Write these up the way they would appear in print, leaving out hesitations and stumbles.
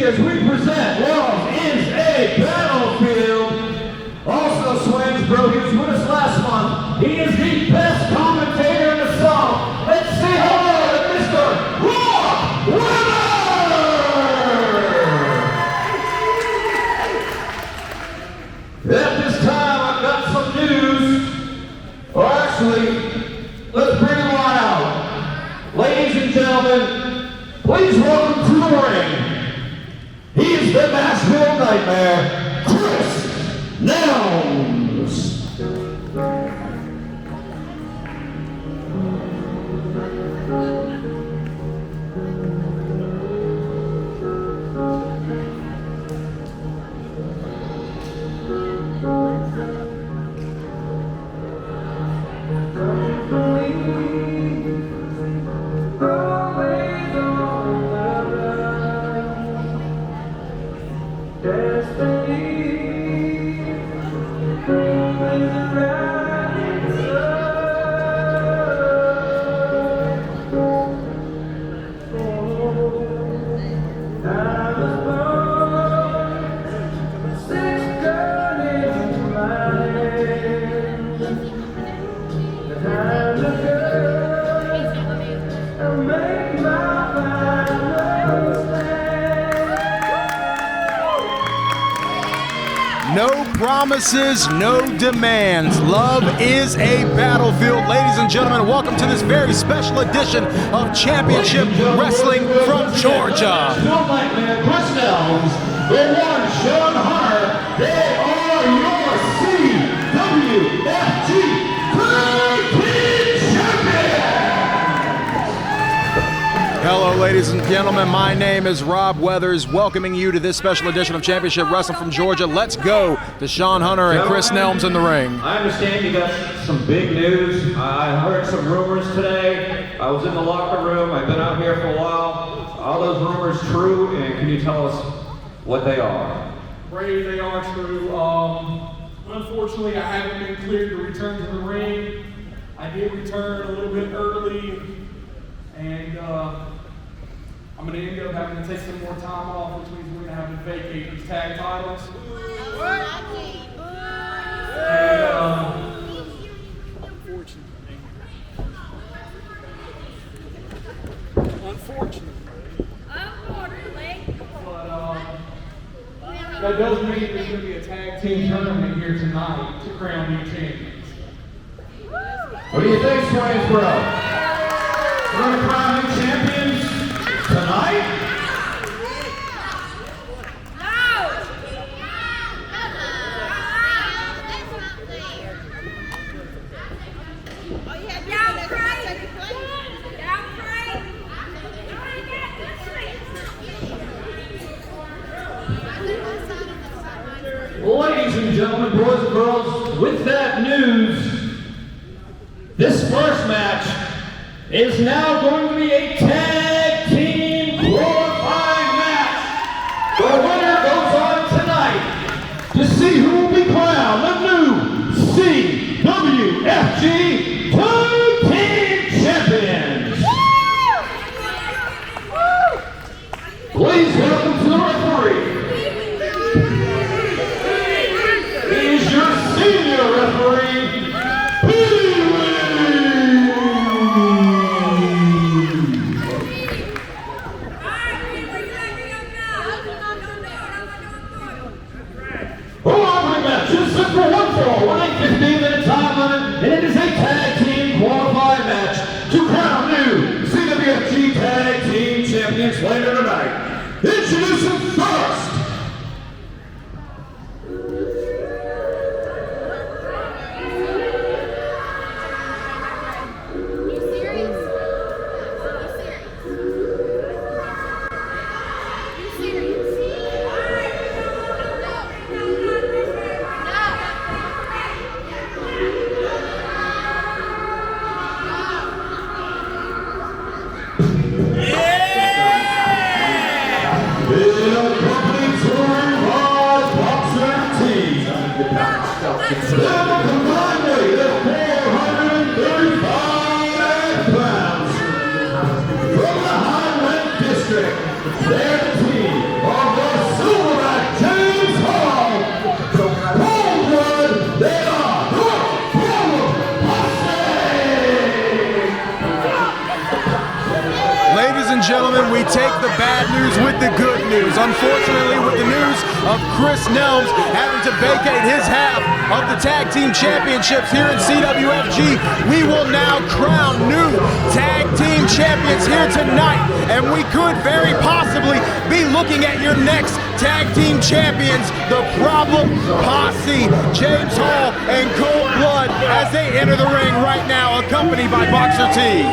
as we present Love is a Battlefield. Also, Swainsboro, he was with us last month. He is the best commentator in the South. Let's say hello to Mr. Rob Weber! At this time, I've got some news. Or actually, let's bring him on out. Ladies and gentlemen, please welcome to the ring. He is the Nashville Nightmare, Chris Nelms. No promises, no demands. Love is a battlefield. Ladies and gentlemen, welcome to this very special edition of Championship Wrestling from Georgia. Still Nightmare, Chris Nelms, the one, Sean Hunter. They are your CWFG Tag Team Champions. Hello, ladies and gentlemen. My name is Rob Weathers, welcoming you to this special edition of Championship Wrestling from Georgia. Let's go to Sean Hunter and Chris Nelms in the ring. I understand you got some big news. I heard some rumors today. I was in the locker room. I've been out here for a while. Are those rumors true? And can you tell us what they are? Brady, they are true. Unfortunately, I haven't been cleared to return to the ring. I did return a little bit early, and I'm going to end up having to take some more time off, which means we're going to have to vacate these tag titles. Unfortunately. But that does mean there's going to be a tag team tournament here tonight to crown new champions. What do you think, Swainsboro? We're going to crown new champions tonight? Ladies and gentlemen, boys and girls, with that news, this first match is now going to be a tag team qualifying match. The winner goes on tonight to see who will be crowned the new CWFG Tag Team Champions. Please welcome to the referee. Is your senior referee, opening match is set for one fall, with a 15-minute time limit, and it is a tag team qualifying match to crown new CWFG Tag Team Champions later tonight. Introducing first, They're the team of the gentlemen, we take the bad news with the good news. Unfortunately, with the news of Chris Nelms having to vacate his half of the tag team championships here in CWFG, we will now crown new tag team champions here tonight. And we could very possibly be looking at your next tag team champions, the Problem Posse, James Hall and Cold Blood, as they enter the ring right now, accompanied by Boxer T.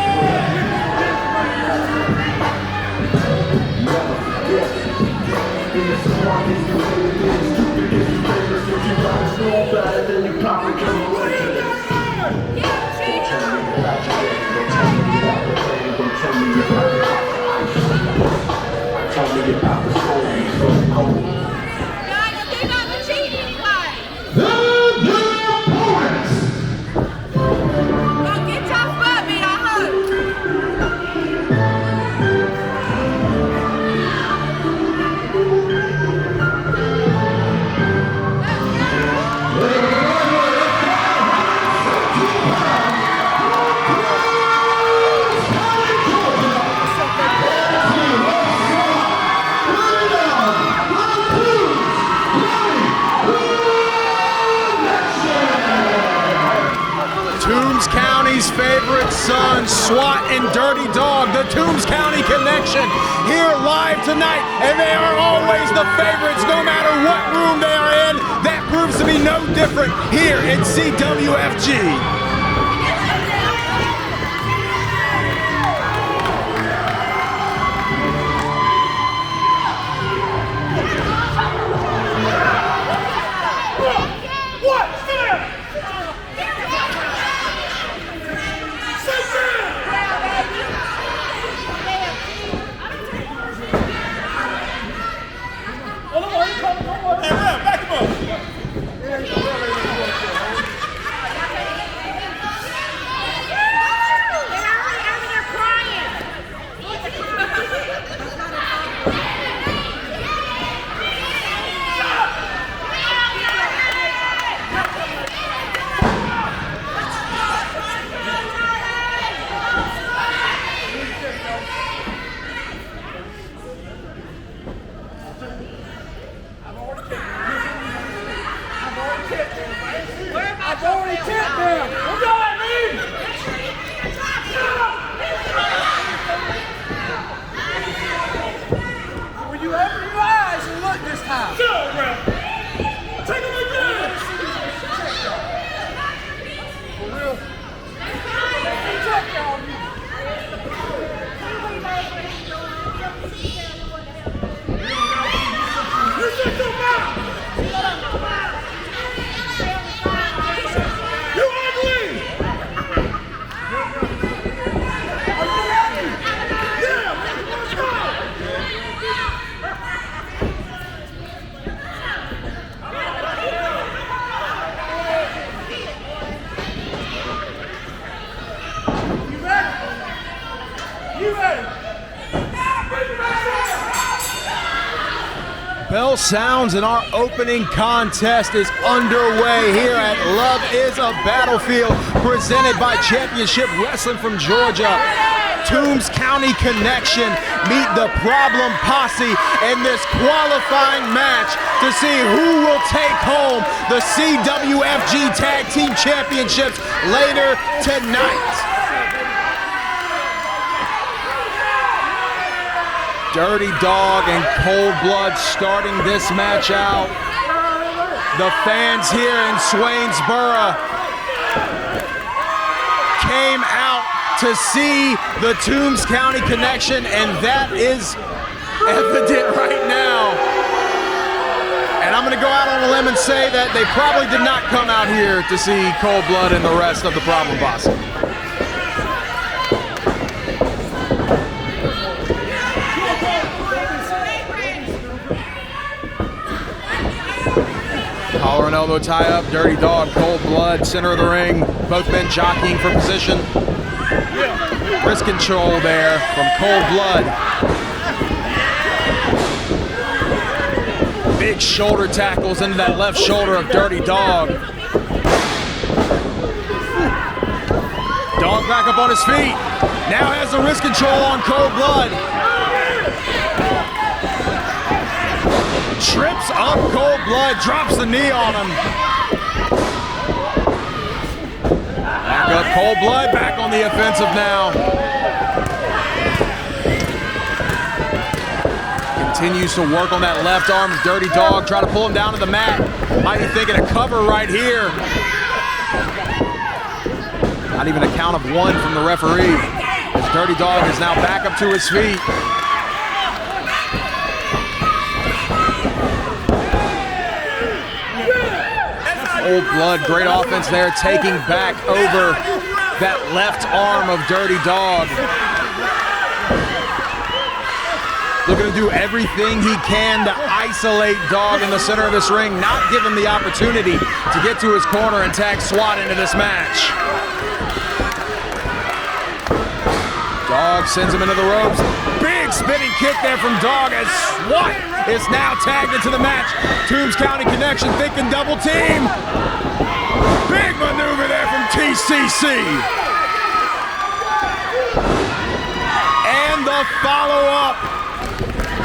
Toombs County's favorite sons, SWAT and Dirty Dog, the Toombs County Connection, here live tonight, and they are always the favorites no matter what room they are in. That proves to be no different here in CWFG. Bell sounds and our opening contest is underway here at Love is a Battlefield, presented by Championship Wrestling from Georgia. Toombs County Connection meet the Problem Posse in this qualifying match to see who will take home the CWFG Tag Team Championships later tonight. Dirty Dog and Cold Blood starting this match out. The fans here in Swainsboro came out to see the Toombs County Connection, and that is evident right now. And I'm gonna go out on a limb and say that they probably did not come out here to see Cold Blood and the rest of the Problem Posse. Collar and elbow tie up, Dirty Dog, Cold Blood, center of the ring. Both men jockeying for position. Wrist control there from Cold Blood. Big shoulder tackles into that left shoulder of Dirty Dog. Dog back up on his feet. Now has the wrist control on Cold Blood. trips up Cold Blood, drops the knee on him. Back up Cold Blood, back on the offensive now. Continues to work on that left arm of Dirty Dog, try to pull him down to the mat. Might be thinking a cover right here. Not even a count of one from the referee. As Dirty Dog is now back up to his feet. Cold Blood, great offense there, taking back over that left arm of Dirty Dog. Looking to do everything he can to isolate Dog in the center of this ring, not give him the opportunity to get to his corner and tag SWAT into this match. Dog sends him into the ropes. Big spinning kick there from Dog as SWAT is now tagged into the match. Toombs County Connection thinking double team. Big maneuver there from TCC. And the follow-up.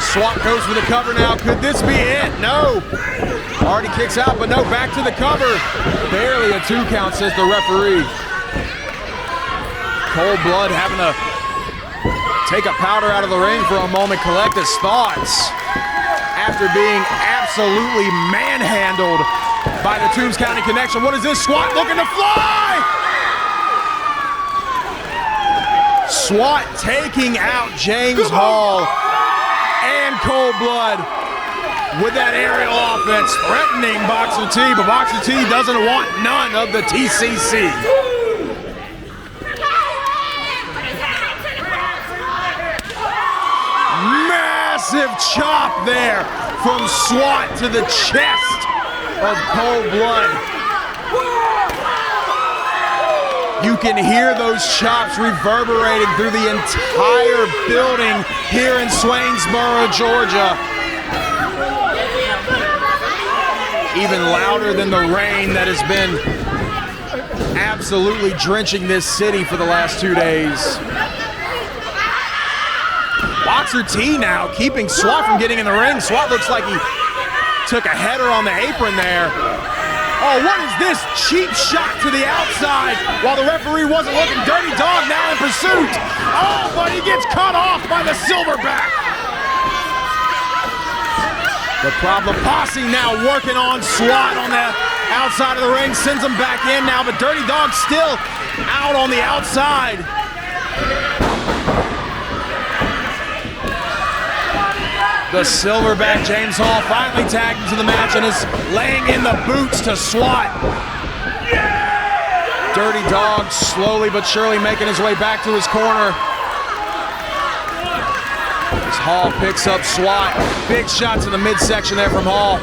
SWAT goes for the cover now. Could this be it? No. Already kicks out, but no, back to the cover. Barely a 2 count, says the referee. Cold Blood having to take a powder out of the ring for a moment, collect his thoughts after being absolutely manhandled by the Toombs County Connection. What is this? SWAT looking to fly! SWAT taking out James Hall and Cold Blood with that aerial offense, threatening Boxer T, but Boxer T doesn't want none of the TCC. Massive chop there from SWAT to the chest of Cold Blood. You can hear those chops reverberating through the entire building here in Swainsboro, Georgia. Even louder than the rain that has been absolutely drenching this city for the last 2 days. Boxer T now keeping SWAT from getting in the ring. SWAT looks like he took a header on the apron there. Oh, what is this? Cheap shot to the outside while the referee wasn't looking. Dirty Dog now in pursuit. Oh, but he gets cut off by the Silverback. The Problem Posse now working on SWAT on the outside of the ring. Sends him back in now, but Dirty Dog still out on the outside. The Silverback James Hall finally tagged into the match and is laying in the boots to SWAT. Dirty Dog slowly but surely making his way back to his corner. As Hall picks up SWAT. Big shot to the midsection there from Hall.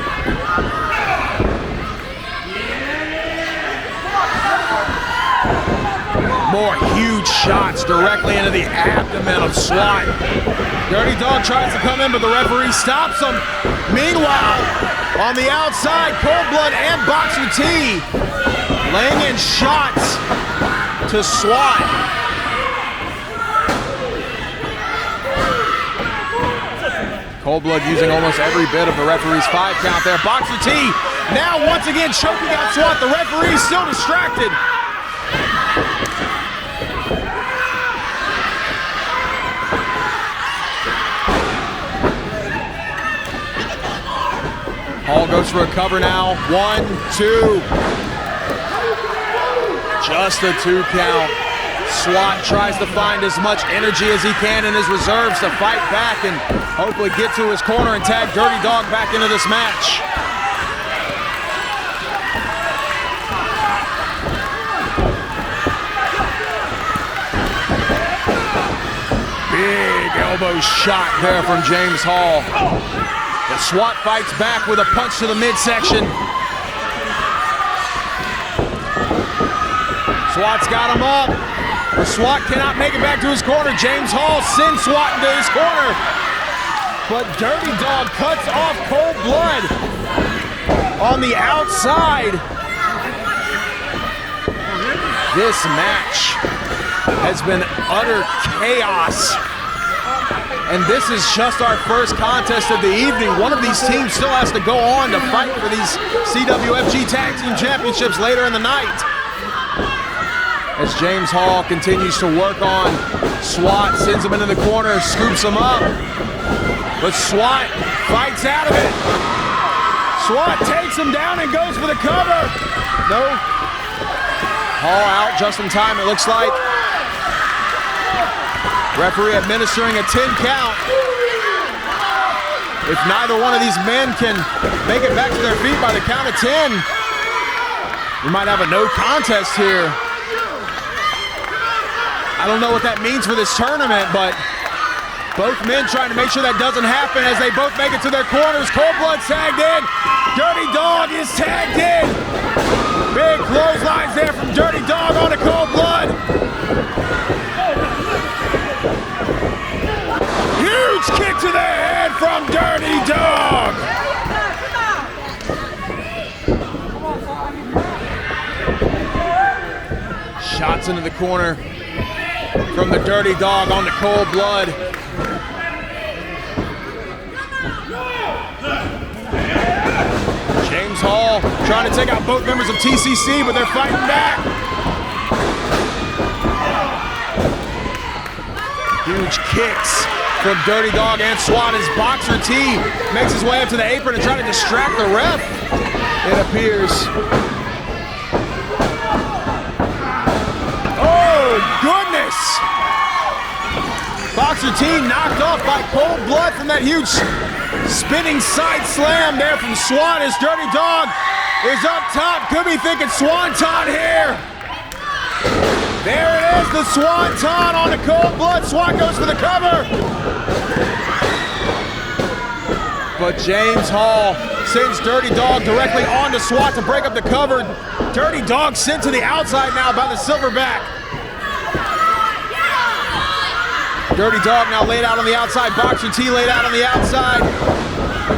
More huge shots directly into the abdomen of SWAT. Dirty Dog tries to come in, but the referee stops him. Meanwhile, on the outside, Cold Blood and Boxer T laying in shots to SWAT. Cold Blood using almost every bit of the referee's 5 count there. Boxer T now once again choking out SWAT. The referee still distracted. Hall goes for a cover now. 1, 2. Just a 2 count. SWAT tries to find as much energy as he can in his reserves to fight back and hopefully get to his corner and tag Dirty Dog back into this match. Big elbow shot there from James Hall. The SWAT fights back with a punch to the midsection. SWAT's got him up. The SWAT cannot make it back to his corner. James Hall sends SWAT into his corner. But Dirty Dog cuts off Cold Blood on the outside. This match has been utter chaos. And this is just our first contest of the evening. One of these teams still has to go on to fight for these CWFG Tag Team Championships later in the night. As James Hall continues to work on SWAT, sends him into the corner, scoops him up. But SWAT fights out of it. SWAT takes him down and goes for the cover. No. Hall out just in time, it looks like. Referee administering a 10 count. If neither one of these men can make it back to their feet by the count of 10, we might have a no contest here. I don't know what that means for this tournament, but both men trying to make sure that doesn't happen as they both make it to their corners. Cold Blood tagged in. Dirty Dog is tagged in. Big clotheslines there from Dirty Dog on to Cold Blood. Huge kick to the head from Dirty Dog. Shots into the corner from the Dirty Dog on to Cold Blood. James Hall trying to take out both members of TCC, but they're fighting back. Huge kicks from Dirty Dog and SWAT as Boxer T makes his way up to the apron and trying to distract the ref, it appears. Oh, goodness! Boxer T knocked off by Cold Blood from that huge spinning side slam there from SWAT as Dirty Dog is up top. Could be thinking Swanton here. There it is, the Swanton on the Cold Blood. SWAT goes for the cover. But James Hall sends Dirty Dog directly onto SWAT to break up the cover. Dirty Dog sent to the outside now by the Silverback. Dirty Dog now laid out on the outside. Boxer T laid out on the outside.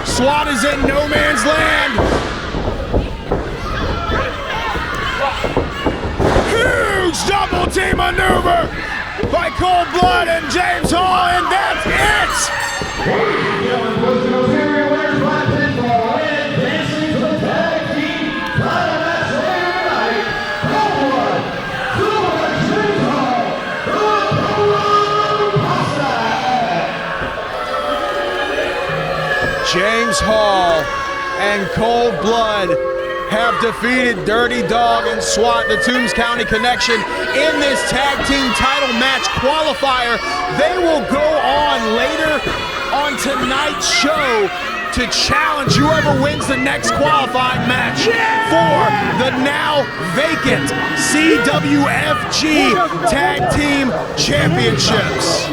SWAT is in no man's land. Huge double team maneuver by Cold Blood and James Hall, and that's it! Advancing to the tag team title match later tonight, Cold Blood, James Hall, James Hall and Cold Blood have defeated Dirty Dog and SWAT, the Toombs County Connection, in this tag team title match qualifier. They will go on later on tonight's show to challenge whoever wins the next qualifying match for the now vacant CWFG Tag Team Championships.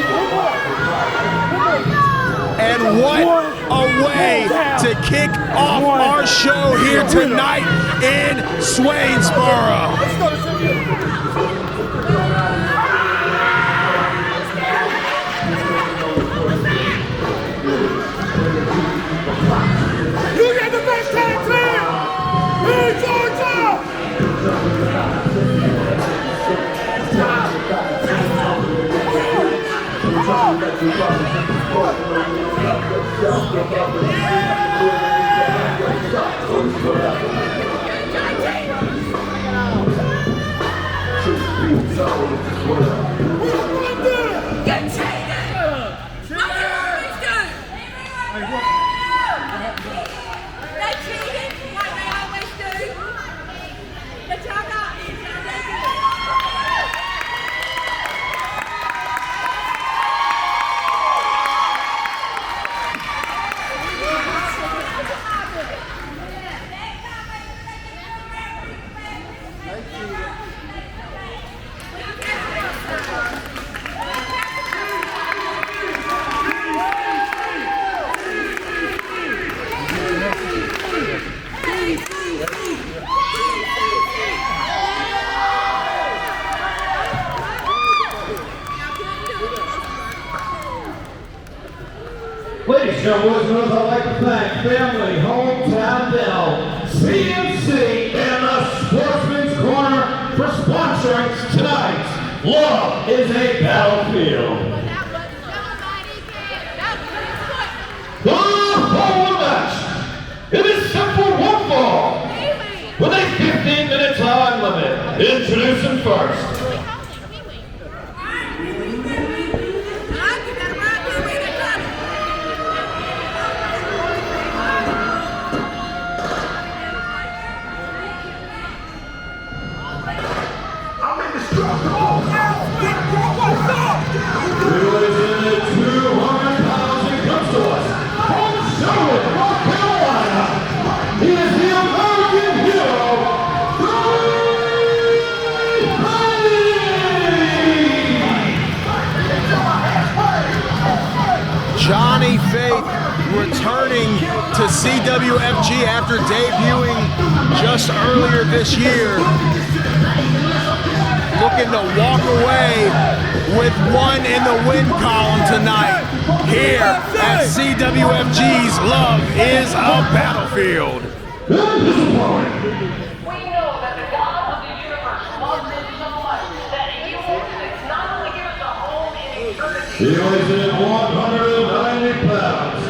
And what a way to kick off our show here tonight in Swainsboro. You get the best tag team in Georgia! Ladies and gentlemen, I'd like to thank Family Hometown Dental, CMC, and the Sportsman's Corner for sponsoring tonight's Love is a Battlefield. Introducing first. Johnny Faith returning to CWFG after debuting just earlier this year. Looking to walk away with one in the win column tonight here at CWFG's Love is a Battlefield. We know that the God of the universe loves us so much that he wants to not only give us a home in eternity. He weighs in at 190 pounds.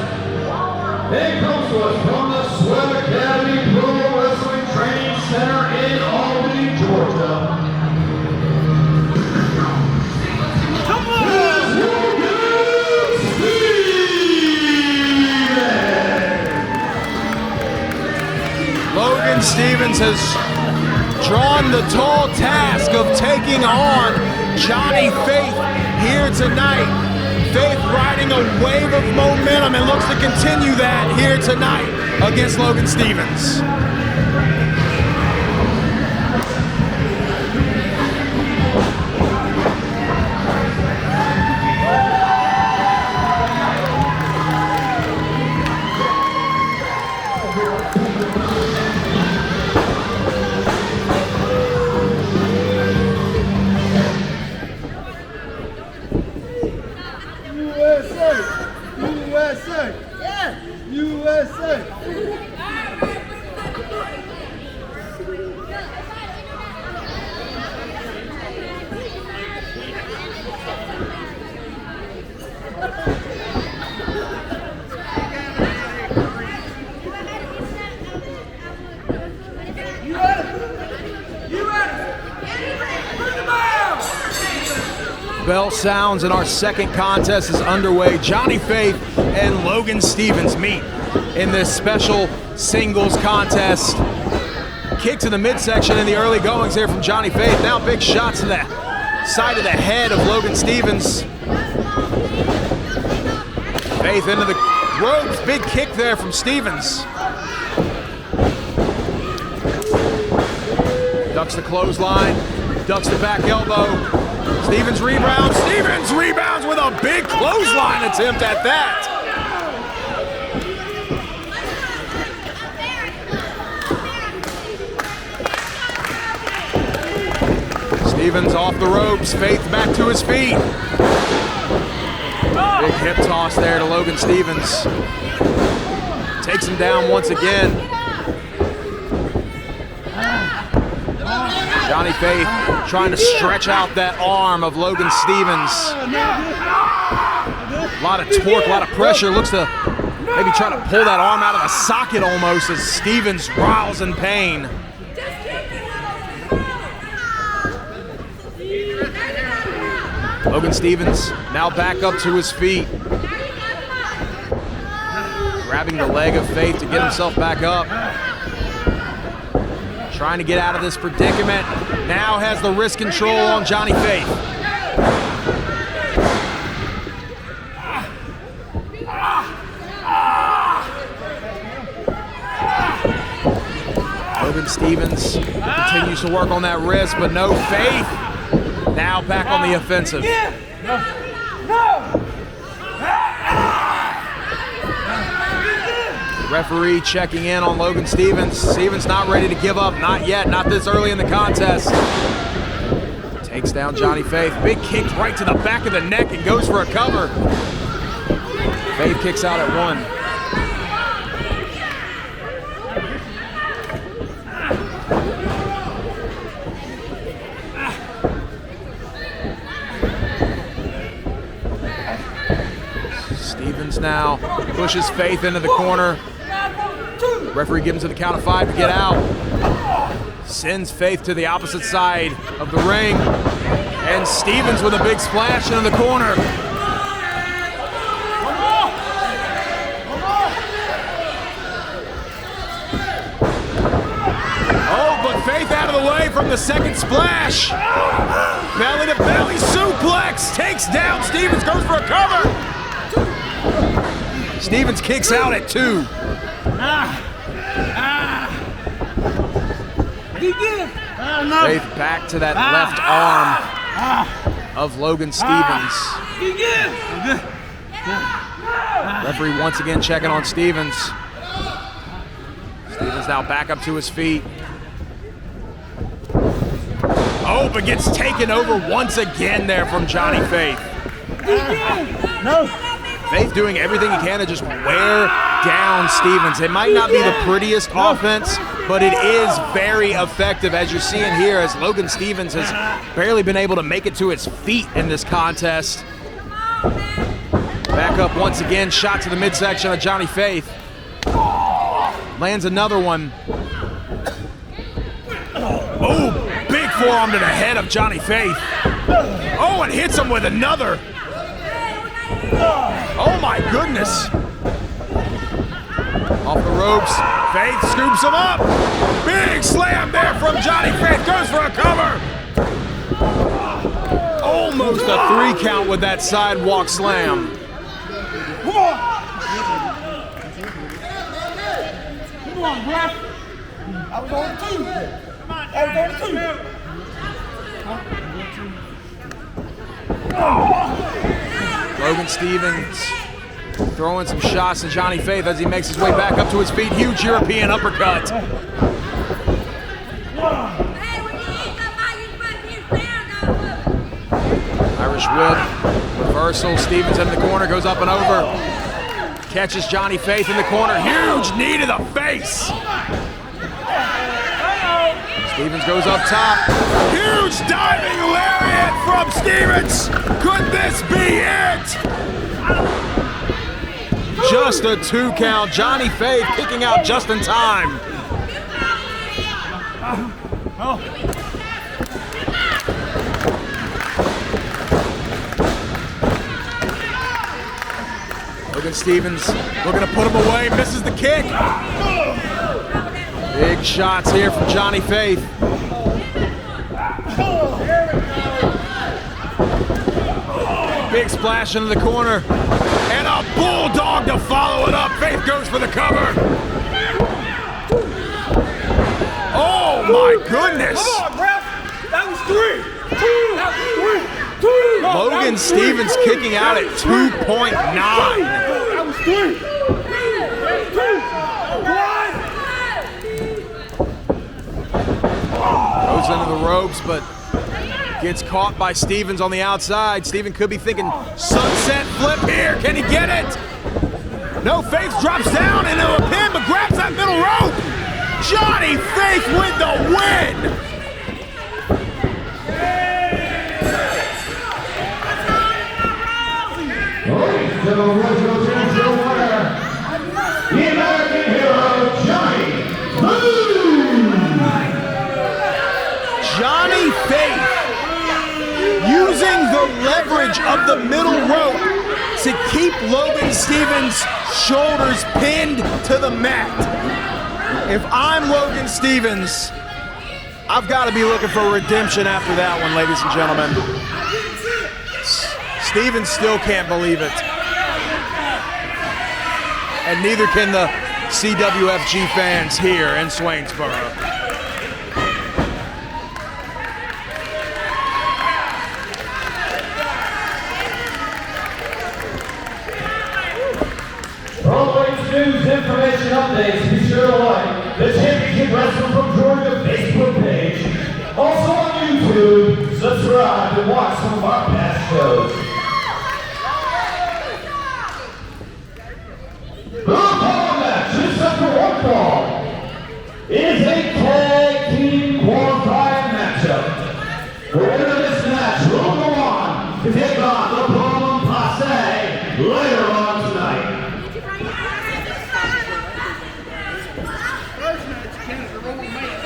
He comes to us from the Sweat Academy Pro Wrestling Training Center in Albany, Georgia. Logan Stevens has drawn the tall task of taking on Johnny Faith here tonight. Faith riding a wave of momentum and looks to continue that here tonight against Logan Stevens. USA! Yeah! USA! Bell sounds and our second contest is underway. Johnny Faith and Logan Stevens meet in this special singles contest. Kick to the midsection in the early goings here from Johnny Faith. Now big shots to the side of the head of Logan Stevens. Faith into the ropes. Big kick there from Stevens. Ducks the clothesline. Ducks the back elbow. Stevens rebounds. Stevens rebounds with a big clothesline attempt at that. Stevens off the ropes. Faith back to his feet. Big hip toss there to Logan Stevens. Takes him down once again. Johnny Faith trying to stretch out that arm of Logan Stevens. A lot of torque, a lot of pressure. Looks to maybe try to pull that arm out of the socket almost as Stevens writhes in pain. Logan Stevens now back up to his feet. Grabbing the leg of Faith to get himself back up. Trying to get out of this predicament. Now has the wrist control on Johnny Faith. Logan Stevens continues to work on that wrist, but no Faith. Now back on the offensive. Referee checking in on Logan Stevens. Stevens not ready to give up, not yet, not this early in the contest. Takes down Johnny Faith. Big kick right to the back of the neck and goes for a cover. Faith kicks out at one. Stevens now pushes Faith into the corner. Referee gives him to the count of 5 to get out. Sends Faith to the opposite side of the ring. And Stevens with a big splash into the corner. Oh, but Faith out of the way from the second splash. Belly to belly suplex. Takes down Stevens, goes for a cover. Stevens kicks out at 2. Faith back to that left arm of Logan Stevens. Referee once again checking on Stevens. Stevens now back up to his feet. Oh, but gets taken over once again there from Johnny Faith. Faith doing everything he can to just wear down Stevens. It might not be the prettiest offense, but it is very effective, as you're seeing here, as Logan Stevens has barely been able to make it to his feet in this contest. Back up once again, shot to the midsection of Johnny Faith. Lands another one. Oh, big forearm to the head of Johnny Faith. Oh, and hits him with another. Oh my goodness. Off the ropes, Faith scoops him up. Big slam there from Johnny Faith, goes for a cover. Almost a 3 count with that sidewalk slam. Come on! Come on, ref! I was on 2. I was on 2. Logan Stevens throwing some shots to Johnny Faith as he makes his way back up to his feet. Huge European uppercut. Irish whip, reversal. Stevens in the corner, goes up and over. Catches Johnny Faith in the corner. Huge knee to the face. Stevens goes up top. Huge diving lariat from Stevens. Could this be it? Just a 2 count. Johnny Faith kicking out just in time. Logan Stevens looking to put him away, misses the kick. Big shots here from Johnny Faith. Big splash into the corner. And a bulldog to follow it up. Faith goes for the cover. Oh my goodness. Come on, ref! That was 3. 2. That was 3. 2. Logan Stevens kicking out at 2.9. That was 3. 2. 1. Goes into the ropes, but gets caught by Stevens on the outside. Steven could be thinking sunset flip here. Can he get it? No, Faith drops down into a pin, but grabs that middle rope. Johnny Faith with the win. The original championship winner, the American hero, Johnny Johnny Faith using the leverage of the middle rope to keep Logan Stevens' shoulders pinned to the mat. If I'm Logan Stevens, I've got to be looking for redemption after that one, ladies and gentlemen. Stevens still can't believe it. And neither can the CWFG fans here in Swainsboro. For all the latest news, information, updates, be sure to like the Championship Wrestling from Georgia Facebook page. Also on YouTube, subscribe and watch some of our past shows. The following match is set for 1 fall. It is a tag team qualifying matchup. The winner of this match will go on to take on the Problem Passe later on tonight. First match, Canada, Roman Reigns.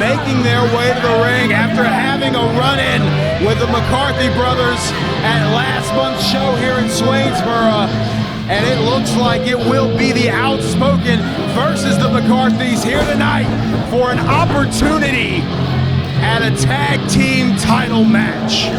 making their way to the ring after having a run-in with the McCarthy brothers at last month's show here in Swainsboro. And it looks like it will be the Outspoken versus the McCarthys here tonight for an opportunity at a tag team title match.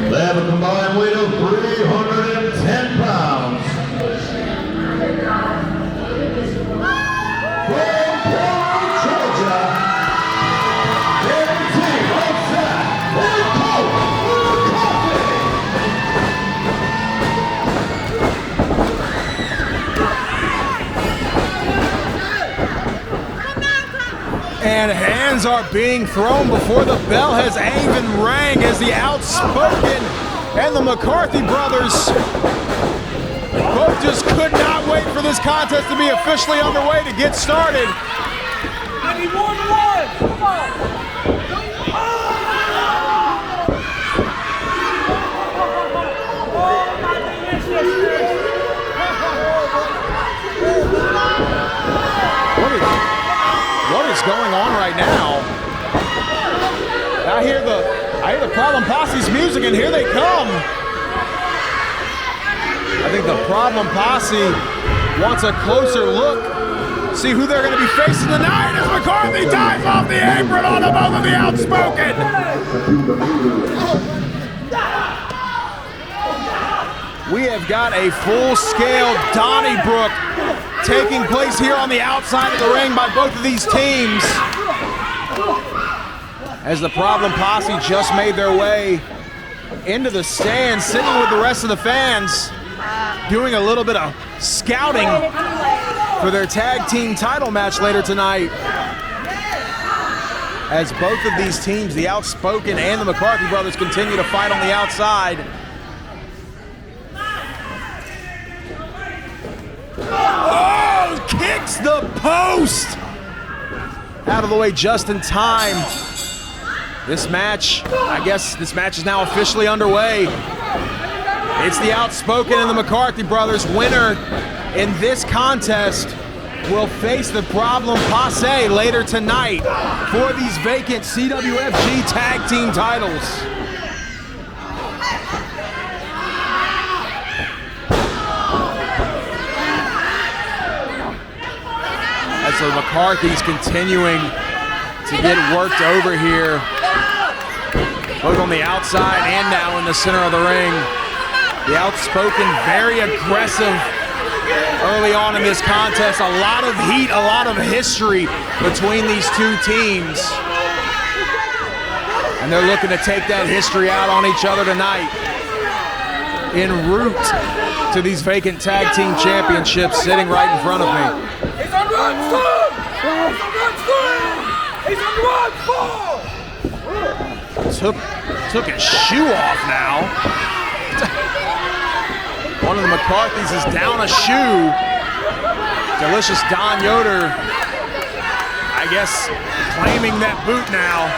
They have a combined weight of 310 pounds. From Portland, Georgia, their team of Zach And hands are being thrown before the bell has even rang as the Outspoken and the McCarthy brothers both just could not wait for this contest to be officially underway to get started. I need more than one. Come on. What is going on right now? I hear the Problem Posse's music, and here they come. I think the Problem Posse wants a closer look. See who they're going to be facing tonight as McCarthy dives off the apron on the both of the Outspoken. We have got a full-scale Donnybrook taking place here on the outside of the ring by both of these teams. As the Problem Posse just made their way into the stands, sitting with the rest of the fans, doing a little bit of scouting for their tag team title match later tonight. As both of these teams, the Outspoken and the McCarthy brothers, continue to fight on the outside. Oh, kicks the post! Out of the way just in time. This match, I guess this match is now officially underway. It's the Outspoken and the McCarthy brothers. Winner in this contest will face the Problem Posse later tonight for these vacant CWFG tag team titles. As the McCarthys continuing to get worked over here, both on the outside and now in the center of the ring. The Outspoken very aggressive early on in this contest. A lot of heat, a lot of history between these two teams. And they're looking to take that history out on each other tonight en route to these vacant tag team championships sitting right in front of me. He's on run, son! He's on run, son! He's on run, son! Took his shoe off now. One of the McCarthys is down a shoe. Delicious Don Yoder, I guess, claiming that boot now.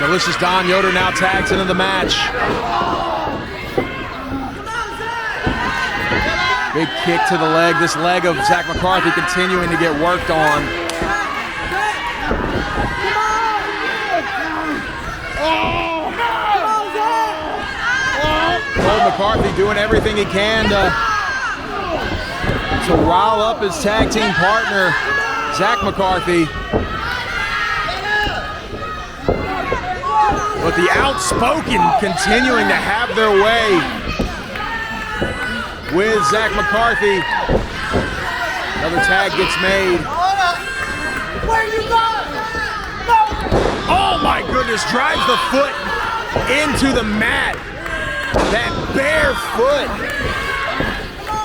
Delicious Don Yoder now tags into the match. Big kick to the leg. This leg of Zach McCarthy continuing to get worked on. Cole McCarthy doing everything he can to rile up his tag team partner, Zach McCarthy. But the Outspoken continuing to have their way with Zach McCarthy. Another tag gets made. Where you going? No! Oh my goodness, drives the foot into the mat. That bare foot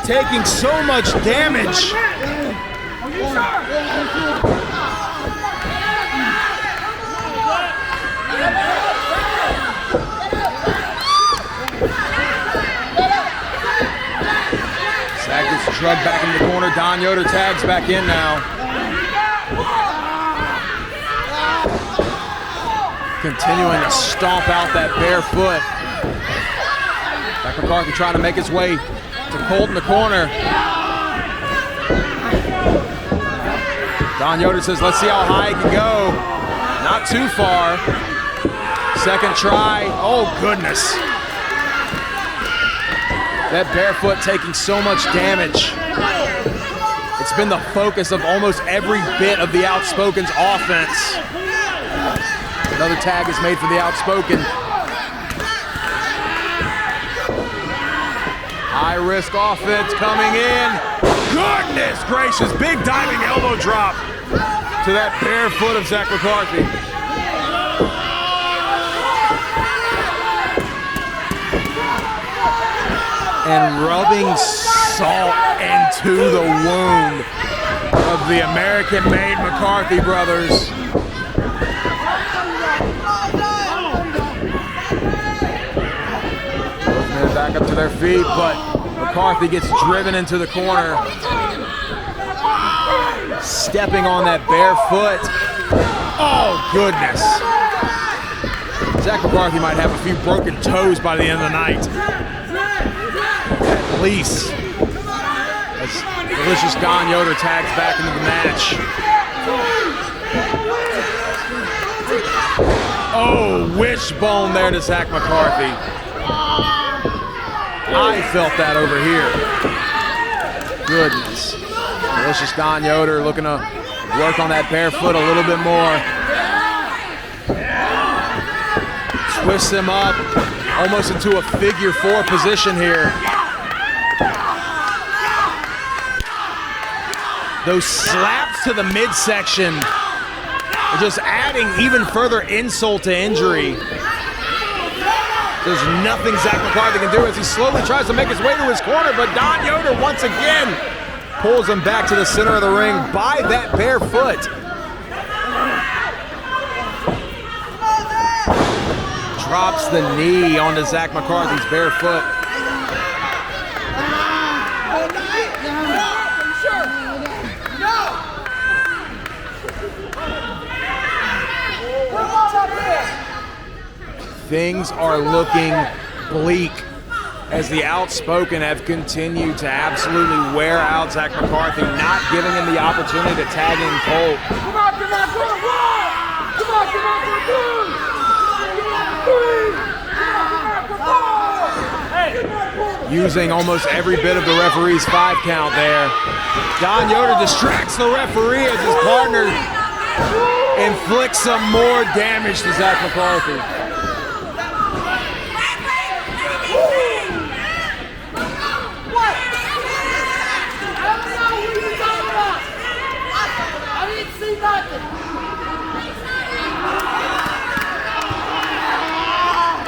taking so much damage. Zach gets drugged back into the corner. Don Yoder tags back in now. Continuing to stomp out that bare foot. Zach McCarthy trying to make his way to Colt in the corner. Don Yoder says, let's see how high he can go. Not too far. Second try. Oh, goodness. That barefoot taking so much damage. It's been the focus of almost every bit of the Outspoken's offense. Another tag is made for the Outspoken. High-risk offense coming in. Goodness gracious, big diving elbow drop to that bare foot of Zach McCarthy. And rubbing salt into the wound of the American-made McCarthy brothers. Both men back up to their feet, but McCarthy gets driven into the corner. Stepping on that bare foot. Oh, goodness. Zach McCarthy might have a few broken toes by the end of the night. At least. As delicious Don Yoder tags back into the match. Oh, wishbone there to Zach McCarthy. I felt that over here. Goodness. Delicious Don Yoder looking to work on that bare foot a little bit more. Twists him up almost into a figure four position here. Those slaps to the midsection are just adding even further insult to injury. There's nothing Zach McCarthy can do as he slowly tries to make his way to his corner, but Don Yoder once again pulls him back to the center of the ring by that bare foot. Drops the knee onto Zach McCarthy's bare foot. Things are looking bleak as the Outspoken have continued to absolutely wear out Zach McCarthy, not giving him the opportunity to tag in Colt. Come on, come on, come on, come on, come on, come on. Using almost every bit of the referee's 5 count there. Don Yoder distracts the referee as his partner inflicts some more damage to Zach McCarthy.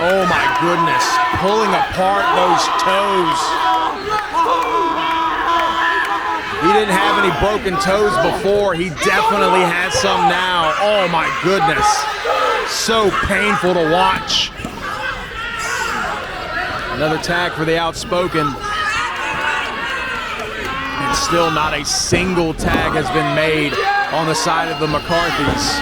Oh my goodness, pulling apart those toes. He didn't have any broken toes before. He definitely has some now. Oh my goodness. So painful to watch. Another tag for the Outspoken. And still not a single tag has been made on the side of the McCarthys.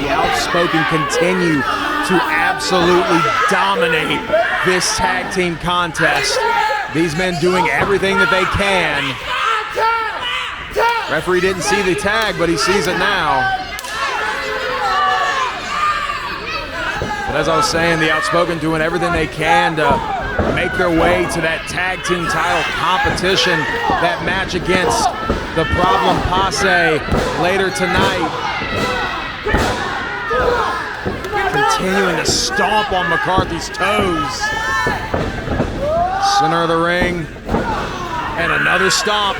The Outspoken continue to absolutely dominate this tag team contest. These men doing everything that they can. Referee didn't see the tag, but he sees it now. But as I was saying, the Outspoken doing everything they can to make their way to that tag team title competition, that match against the Problem Posse later tonight. Continuing to stomp on McCarthy's toes. Center of the ring. And another stomp,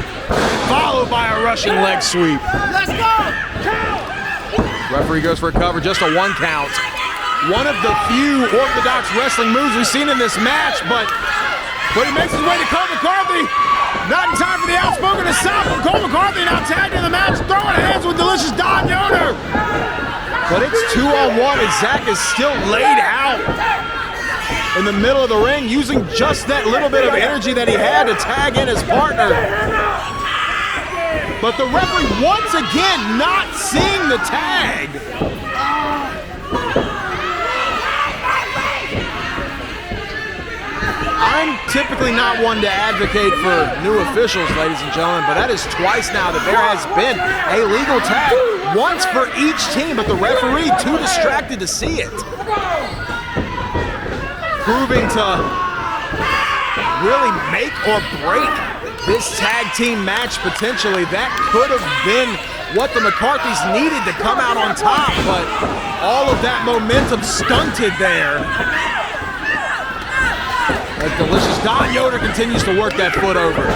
followed by a rushing leg sweep. Let's go! Referee goes for a cover, just a 1 count. One of the few orthodox wrestling moves we've seen in this match, but he makes his way to Cole McCarthy. Not in time for the outspoken to stop him. Cole McCarthy now tagged in the match, throwing hands with delicious Don Yoder. But it's 2-on-1 as Zach is still laid out in the middle of the ring, using just that little bit of energy that he had to tag in his partner. But the referee once again not seeing the tag. I'm typically not one to advocate for new officials, ladies and gentlemen, but that is twice now that there has been a legal tag, once for each team, but the referee too distracted to see it. Proving to really make or break this tag team match potentially. That could have been what the McCarthys needed to come out on top, but all of that momentum stunted there. As delicious Don Yoder continues to work that foot over.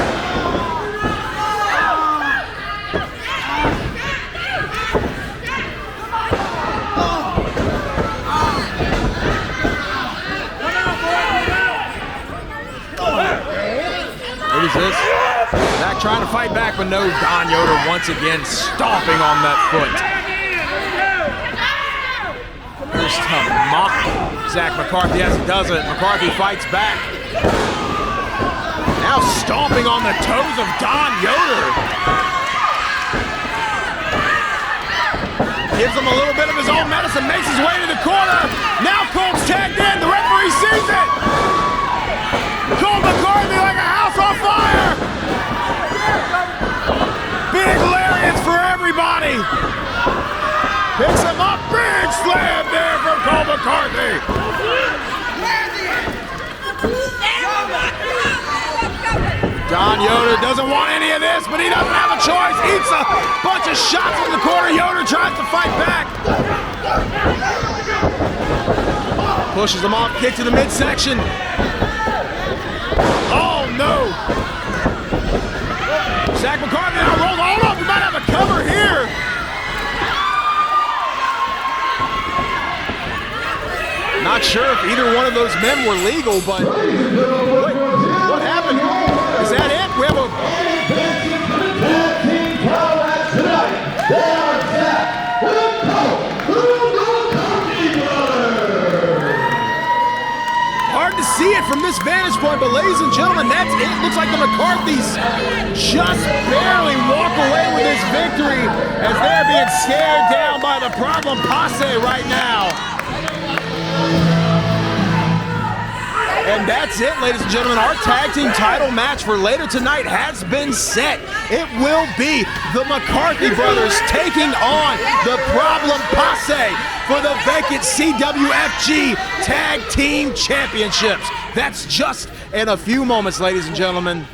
What is this? Zach trying to fight back, but no, Don Yoder once again stomping on that foot. First to mock Zach McCarthy as he does it. McCarthy fights back. Now stomping on the toes of Don Yoder. Gives him a little bit of his own medicine, makes his way to the corner. Now Colt's tagged in, the referee sees it. Colt McCarthy like a house on fire. Big lariats for everybody. Picks him up, big slam there from Colt McCarthy. Don Yoder doesn't want any of this, but he doesn't have a choice. Eats a bunch of shots in the corner. Yoder tries to fight back. Pushes him off, kick to the midsection. Oh no! Zach McCarthy now rolls. Hold up, we might have a cover here. Not sure if either one of those men were legal, but wait, what happened? Is that it? We have a... Hard to see it from this vantage point, but ladies and gentlemen, that's it. Looks like the McCarthys just barely walk away with this victory as they're being scared down by the problem posse right now. And that's it, ladies and gentlemen. Our tag team title match for later tonight has been set. It will be the McCarthy brothers taking on the Problem Posse for the vacant CWFG Tag Team Championships. That's just in a few moments, ladies and gentlemen.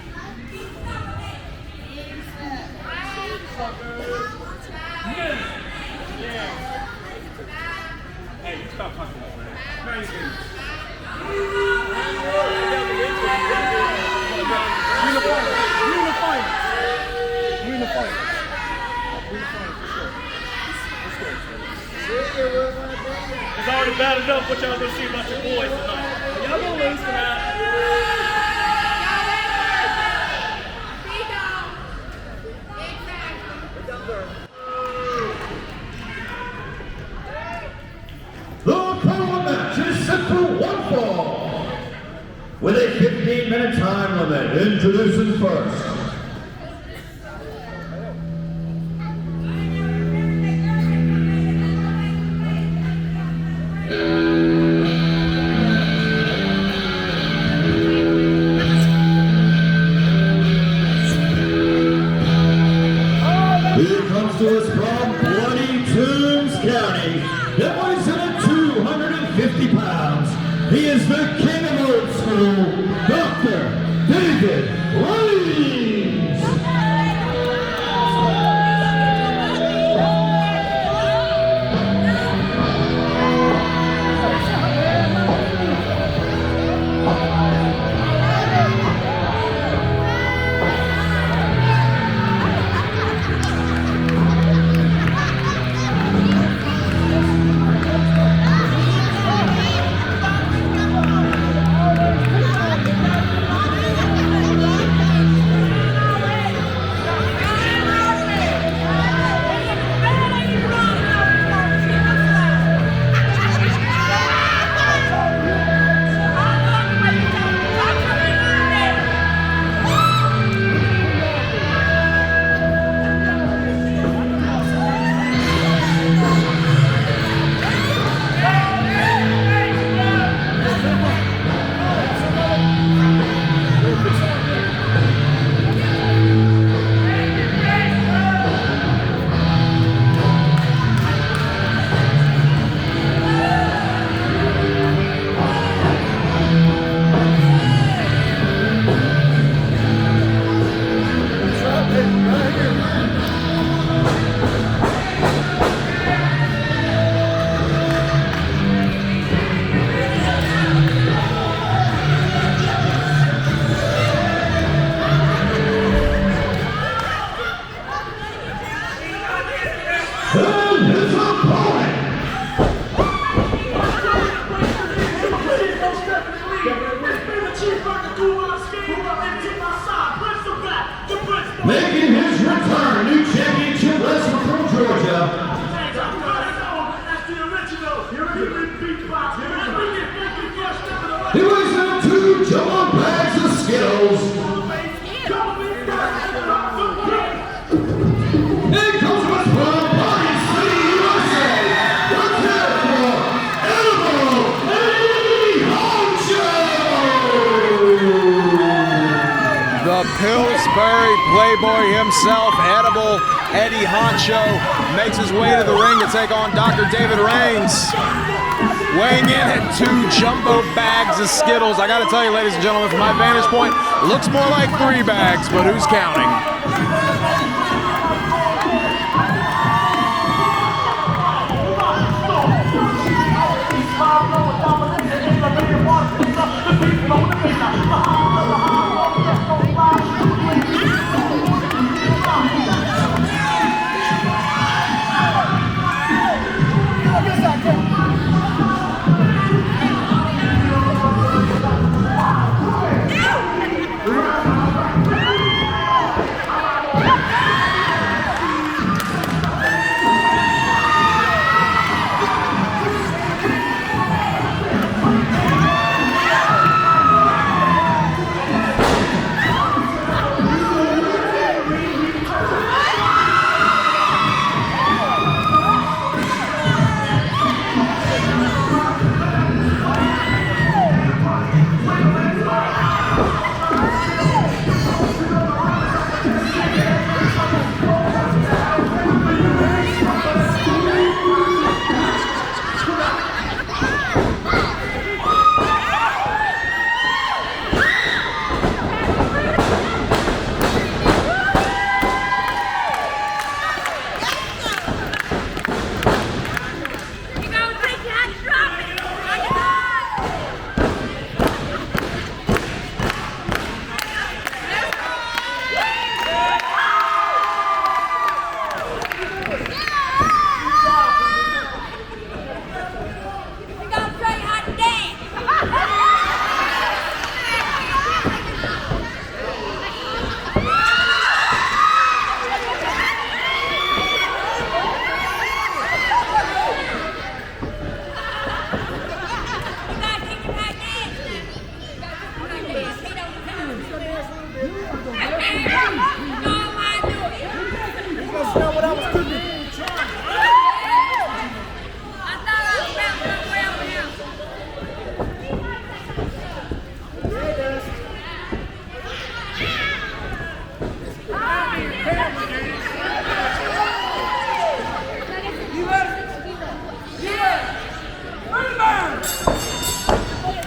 It's already bad enough what y'all gonna see about your boys tonight. Y'all gonna lose tonight. The title match is set for one fall with a 15-minute time limit. Introducing first. Here comes to us from Bloody Tombs County, that weighs in at 250 pounds. He is the king of old school, Dr. David Reeves. He weighs in 2 jumbo bags of Skittles. It comes from Party City, USA. Let's hear it for Edible Eddie Honcho. The Pillsbury Playboy himself, Edible Eddie Honcho, makes his way to the ring to take on Dr. David Reigns. Weighing in at 2 jumbo bags of Skittles. I gotta tell you, ladies and gentlemen, from my vantage point, looks more like 3 bags, but who's counting?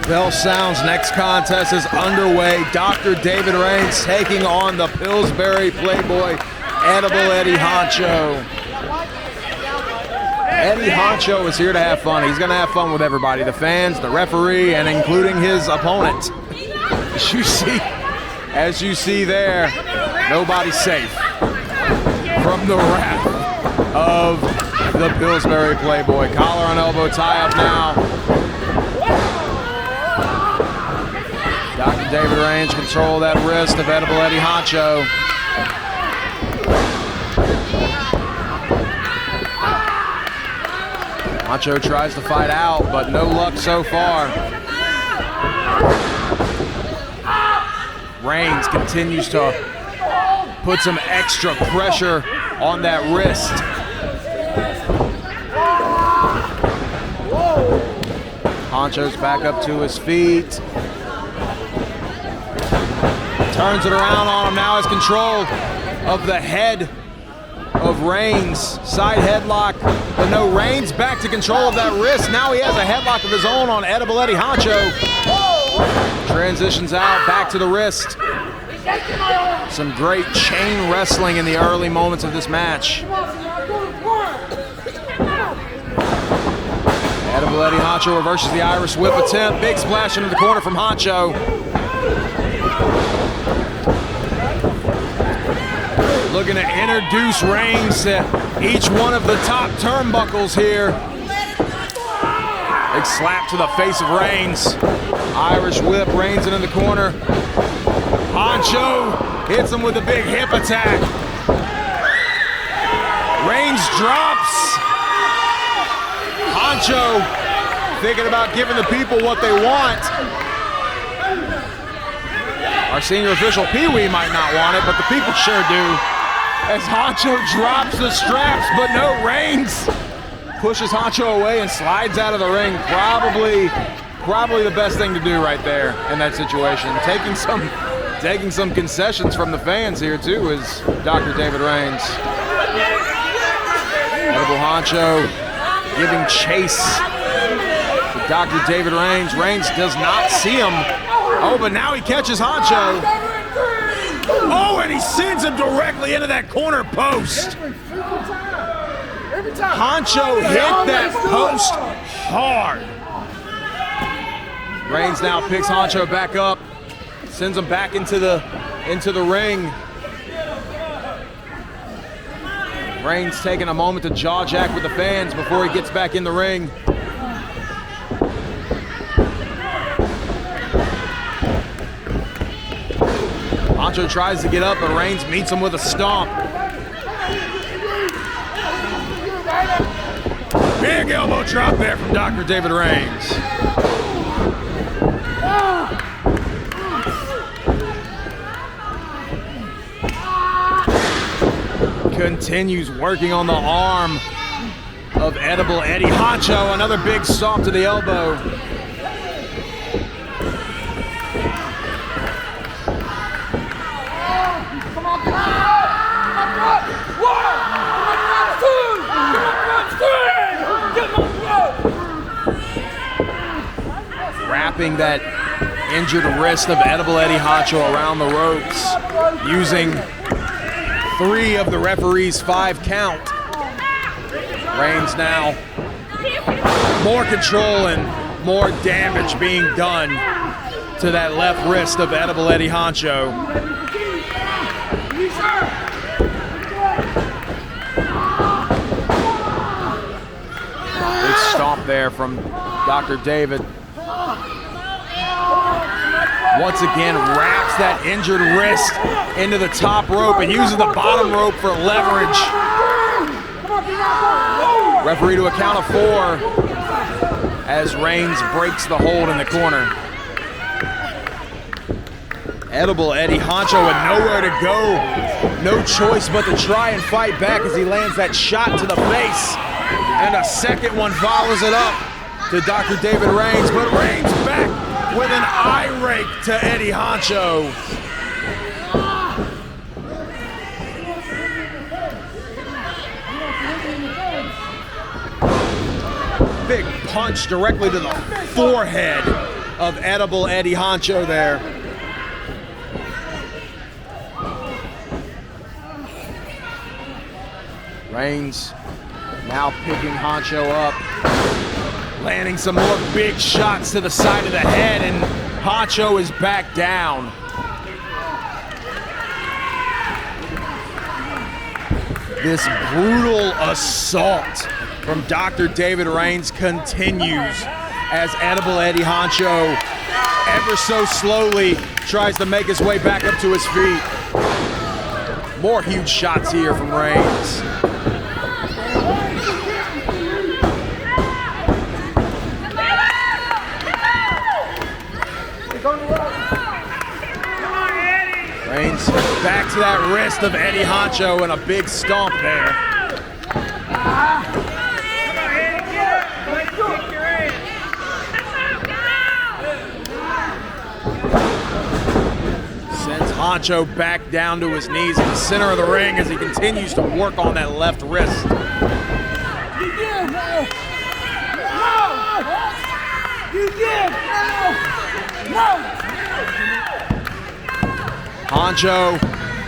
Bell sounds, next contest is underway. Dr. David Reigns taking on the Pillsbury Playboy, Edible Eddie Honcho. Eddie Honcho is here to have fun. He's going to have fun with everybody, the fans, the referee, and including his opponent. As you see there, nobody's safe from the wrath of the Pillsbury Playboy. Collar and elbow tie up now. Dr. David Reigns control that wrist of Edible Eddie Honcho. Honcho tries to fight out, but no luck so far. Reigns continues to put some extra pressure on that wrist. Honcho's back up to his feet. Turns it around on him, now has control of the head of Reigns. Side headlock, but no, Reigns back to control of that wrist. Now he has a headlock of his own on Edible Eddie Honcho. Transitions out, back to the wrist. Some great chain wrestling in the early moments of this match. Edible Eddie Honcho reverses the Irish whip attempt. Big splash into the corner from Honcho. Looking to introduce Reigns to each one of the top turnbuckles here. Big slap to the face of Reigns. Irish whip, Reigns into the corner. Honcho hits him with a big hip attack. Reigns drops. Honcho thinking about giving the people what they want. Our senior official, Pee Wee, might not want it, but the people sure do. As Honcho drops the straps, but no, Reigns pushes Honcho away and slides out of the ring. Probably the best thing to do right there in that situation. Taking some concessions from the fans here too is Dr. David Reigns. Edible Honcho giving chase to Dr. David Reigns. Reigns does not see him. Oh, but now he catches Honcho. Oh, and he sends him directly into that corner post. Honcho hit that post hard. Reigns now picks Honcho back up, sends him back into the ring. Reigns taking a moment to jaw jack with the fans before he gets back in the ring. Honcho tries to get up, but Reigns meets him with a stomp. Big elbow drop there from Dr. David Reigns. Continues working on the arm of Edible Eddie. Honcho, another big stomp to the elbow. Wrapping that injured wrist of Edible Eddie Honcho around the ropes, using 3 of the referee's 5 count. Reigns now more control and more damage being done to that left wrist of Edible Eddie Honcho. Big stomp there from Dr. David. Once again, wraps that injured wrist into the top rope and uses the bottom rope for leverage. Referee to a count of 4 as Reigns breaks the hold in the corner. Edible Eddie Honcho with nowhere to go. No choice but to try and fight back as he lands that shot to the face. And a second one follows it up to Dr. David Reigns, but Reigns back with an eye rake to Eddie Honcho. Big punch directly to the forehead of Edible Eddie Honcho there. Reigns now picking Honcho up, landing some more big shots to the side of the head, and Honcho is back down. This brutal assault from Dr. David Reigns continues as Edible Eddie Honcho ever so slowly tries to make his way back up to his feet. More huge shots here from Reigns. Reigns back to that wrist of Eddie Honcho and a big stomp there. Sends Honcho back down to his knees in the center of the ring as he continues to work on that left wrist. Honcho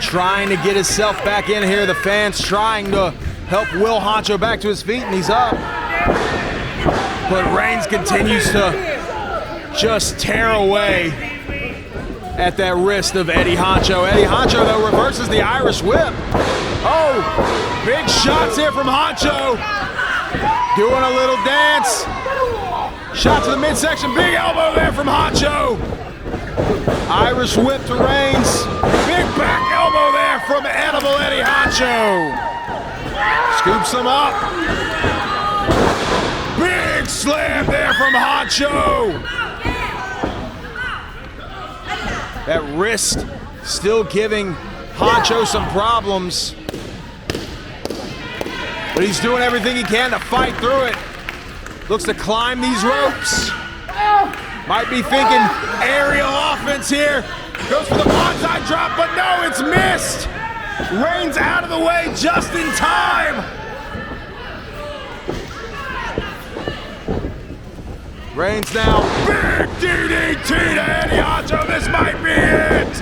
trying to get himself back in here. The fans trying to help will Honcho back to his feet, and he's up. But Reigns continues to just tear away at that wrist of Eddie Honcho. Eddie Honcho, though, reverses the Irish whip. Oh, big shots here from Honcho. Doing a little dance. Shot to the midsection. Big elbow there from Honcho. Irish whip to Reigns. Big back elbow there from Edible Eddie Honcho. Scoops him up. Big Big slam there from Honcho. That wrist still giving Honcho some problems. But he's doing everything he can to fight through it. Looks to climb these ropes. Might be thinking aerial offense here. Goes for the bonsai drop, but no, it's missed. Reigns out of the way just in time. Reigns now, big DDT to Eddie Honcho. This might be it.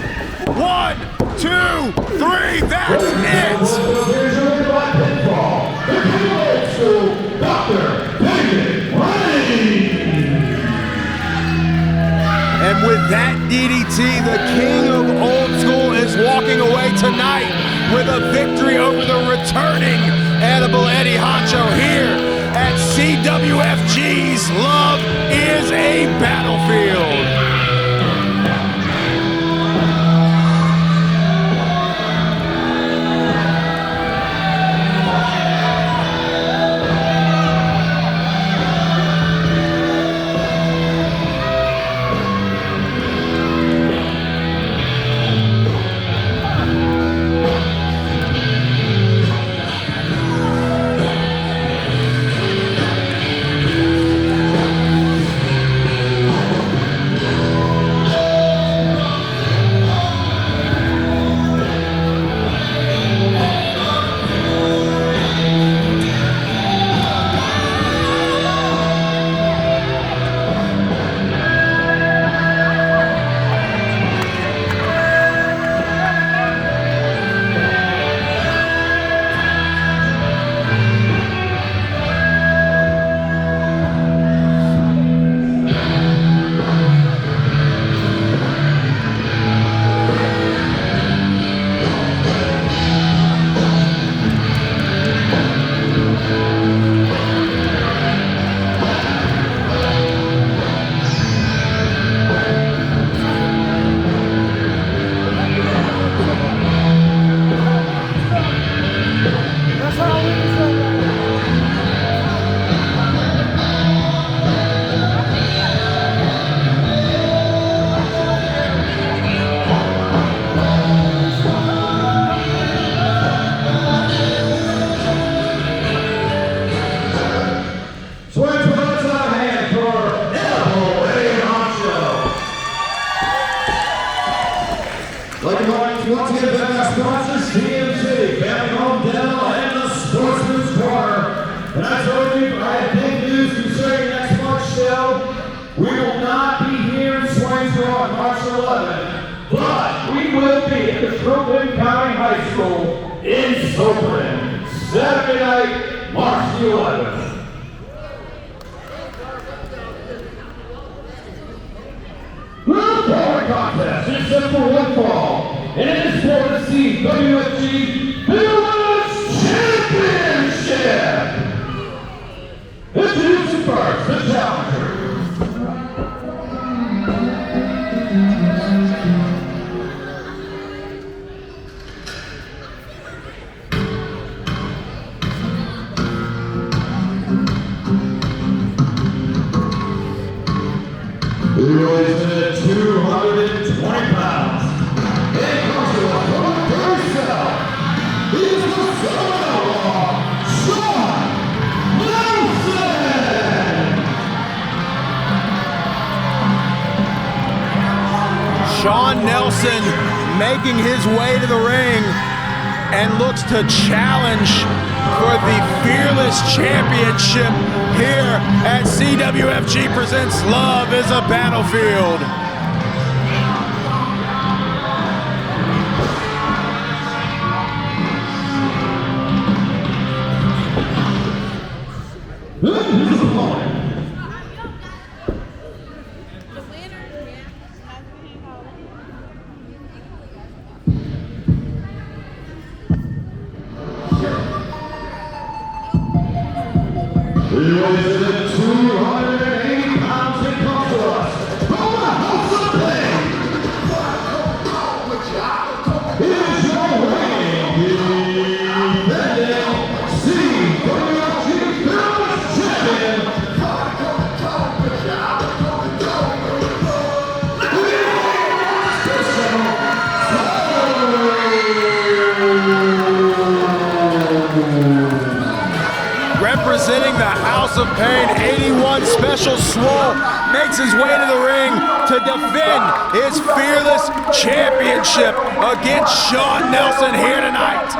1, 2, 3, that's it. Here's your winner by pinfall, the King of Old School, Dr. David Reigns. And with that DDT, the King of Old School is walking away tonight with a victory over the returning Edible Eddie Honcho here at CWFG's Love is a Battlefield. Once again, thank our sponsors, TMC, Family Home Dental, and the Sportsman's Corner. And I told you, I had big news concerning next month's show. We will not be here in Swainsboro on March 11th, but we will be at the Brooklyn County High School in Soperton, Saturday night, March the 11th. The following contest is set for one fall, and it is for the CWFG Love Championship. Introducing first, the challenger. He weighs in at 220 pounds. And comes to us from himself. He's the son-in-law, Sean Nelson. Sean Nelson making his way to the ring and looks to challenge for the Fearless Championship here at CWFG Presents Love is a Battlefield. His opponent. He weighs in at 280 pounds and comes to us from the House of Pain. Here's your reigning, defending CWFG Fearless Champion, representing the House of Pain, 81 Special Swole makes his way to the ring to defend his Fearless Championship against Shawn Nelson here tonight.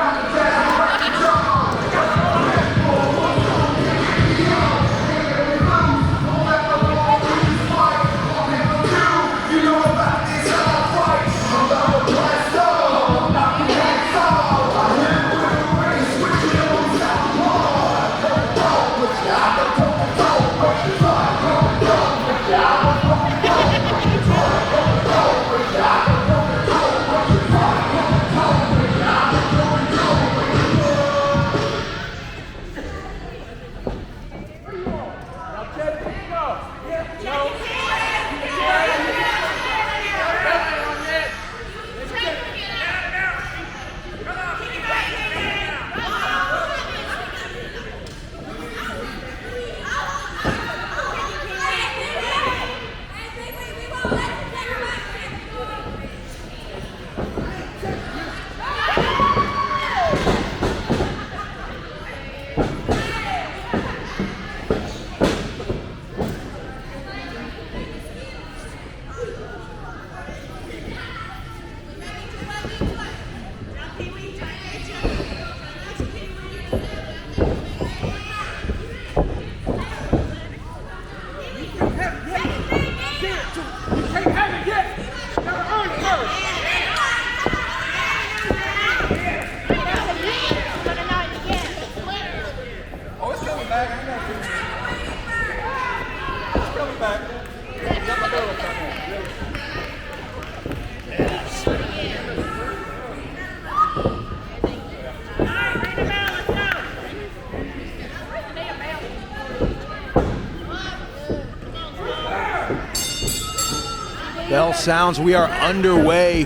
Bell sounds. We are underway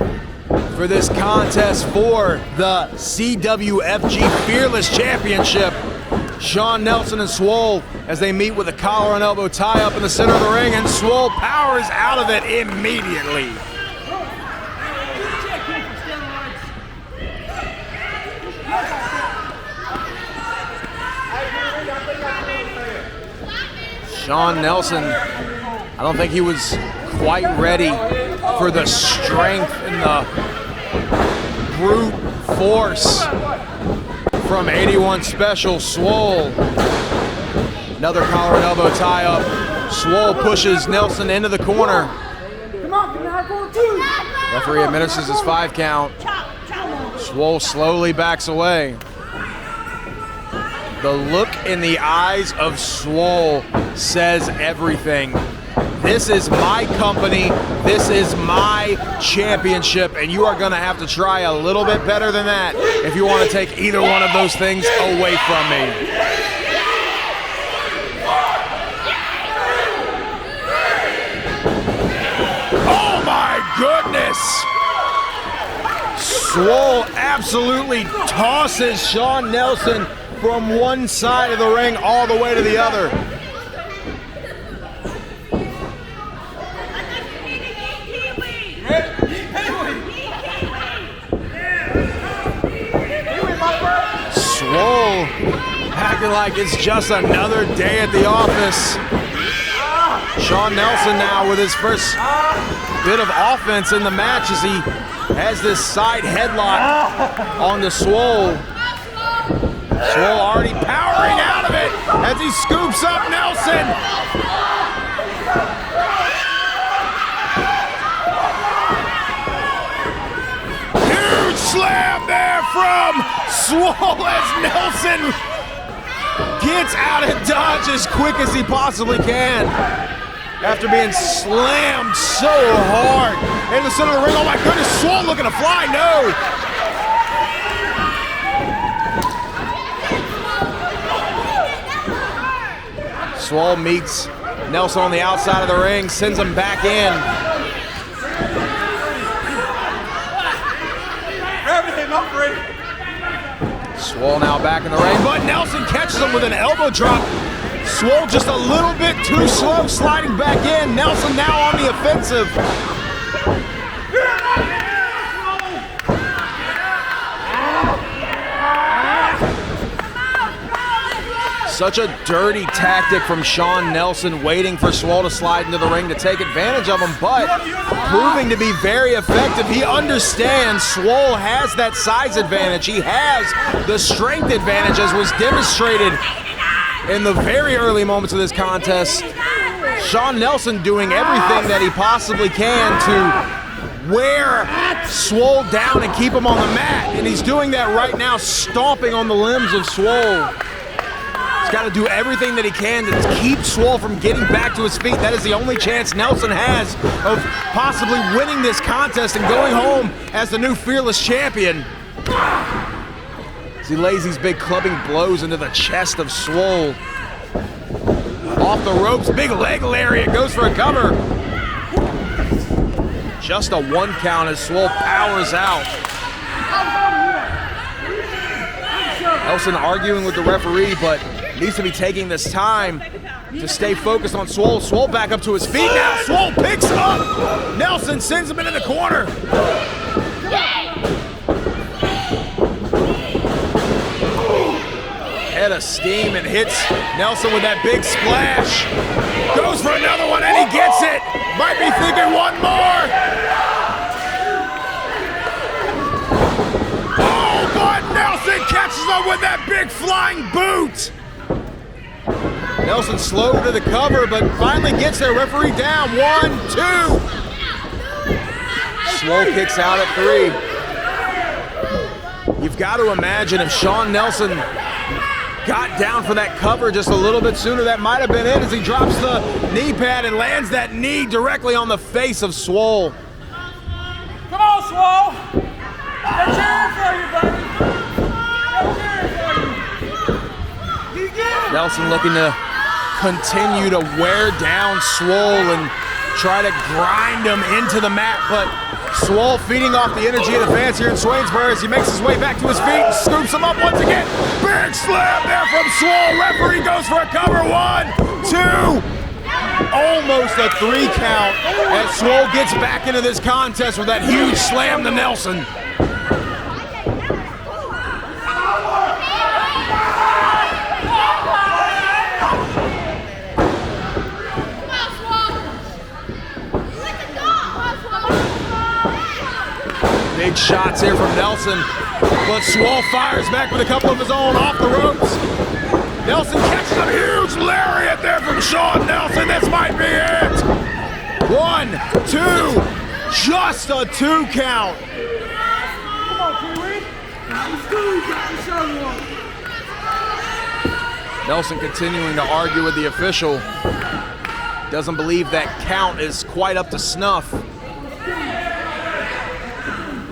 for this contest for the CWFG Fearless Championship. Shawn Nelson and Swole as they meet with a collar and elbow tie up in the center of the ring, and Swole powers out of it immediately. Shawn Nelson, I don't think he was quite ready for the strength and the brute force from 81 Special Swole. Another collar and elbow tie up. Swole pushes Nelson into the corner. Referee administers his 5 count. Swole slowly backs away. The look in the eyes of Swole says everything. This is my company, this is my championship, and you are gonna have to try a little bit better than that if you wanna take either one of those things away from me. Oh my goodness! Swole absolutely tosses Shawn Nelson from one side of the ring all the way to the other. Swole acting like it's just another day at the office. Shawn Nelson now with his first bit of offense in the match as he has this side headlock on the Swole. Swole already powering out of it as he scoops up Nelson. Huge slam there from Swole as Nelson gets out of dodge as quick as he possibly can after being slammed so hard in the center of the ring. Oh my goodness, Swole looking to fly, no! Swole meets Nelson on the outside of the ring, sends him back in. Swole now back in the ring, but Nelson catches him with an elbow drop. Swole just a little bit too slow, sliding back in. Nelson now on the offensive. Such a dirty tactic from Sean Nelson, waiting for Swole to slide into the ring to take advantage of him, but proving to be very effective. He understands Swole has that size advantage. He has the strength advantage, as was demonstrated in the very early moments of this contest. Sean Nelson doing everything that he possibly can to wear Swole down and keep him on the mat, and he's doing that right now, stomping on the limbs of Swole. He's got to do everything that he can to keep Swole from getting back to his feet. That is the only chance Nelson has of possibly winning this contest and going home as the new Fearless Champion. As he lays these big clubbing blows into the chest of Swole. Off the ropes, big leg lariat, goes for a cover. Just a 1 count as Swole powers out. Nelson arguing with the referee, but needs to be taking this time to stay focused on Swole. Swole back up to his feet now. Swole picks him up. Nelson sends him into the corner. Head of steam and hits Nelson with that big splash. Goes for another one and he gets it. Might be thinking one more. Oh, but Nelson catches him with that big flying boot. Nelson slow to the cover, but finally gets there. Referee down. 1, 2. Swole kicks out at 3. You've got to imagine if Sean Nelson got down for that cover just a little bit sooner, that might have been it, as he drops the knee pad and lands that knee directly on the face of Swole. Come on, Swole. They're cheering for you, buddy. They're cheering for you. You get it. Nelson looking to continue to wear down Swole and try to grind him into the mat, but Swole feeding off the energy of the fans here in Swainsboro as he makes his way back to his feet and scoops him up once again. Big slam there from Swole. Referee goes for a cover. 1, 2. Almost a 3 count as Swole gets back into this contest with that huge slam to Nelson. Big shots here from Nelson, but Swole fires back with a couple of his own off the ropes. Nelson catches a huge lariat there from Sean Nelson. This might be it. 1, 2, just a 2 count. Come on, Pee-wee. Let's do it. Got to show you. Nelson continuing to argue with the official. Doesn't believe that count is quite up to snuff.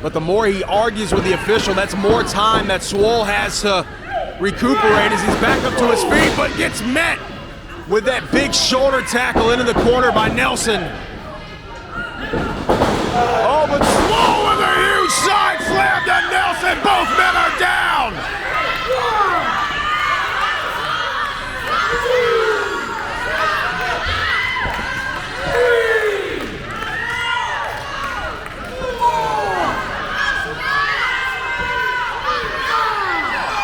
But the more he argues with the official, that's more time that Swole has to recuperate as he's back up to his feet, but gets met with that big shoulder tackle into the corner by Nelson. Oh, but Swole with a huge side slam to Nelson. Both men are down.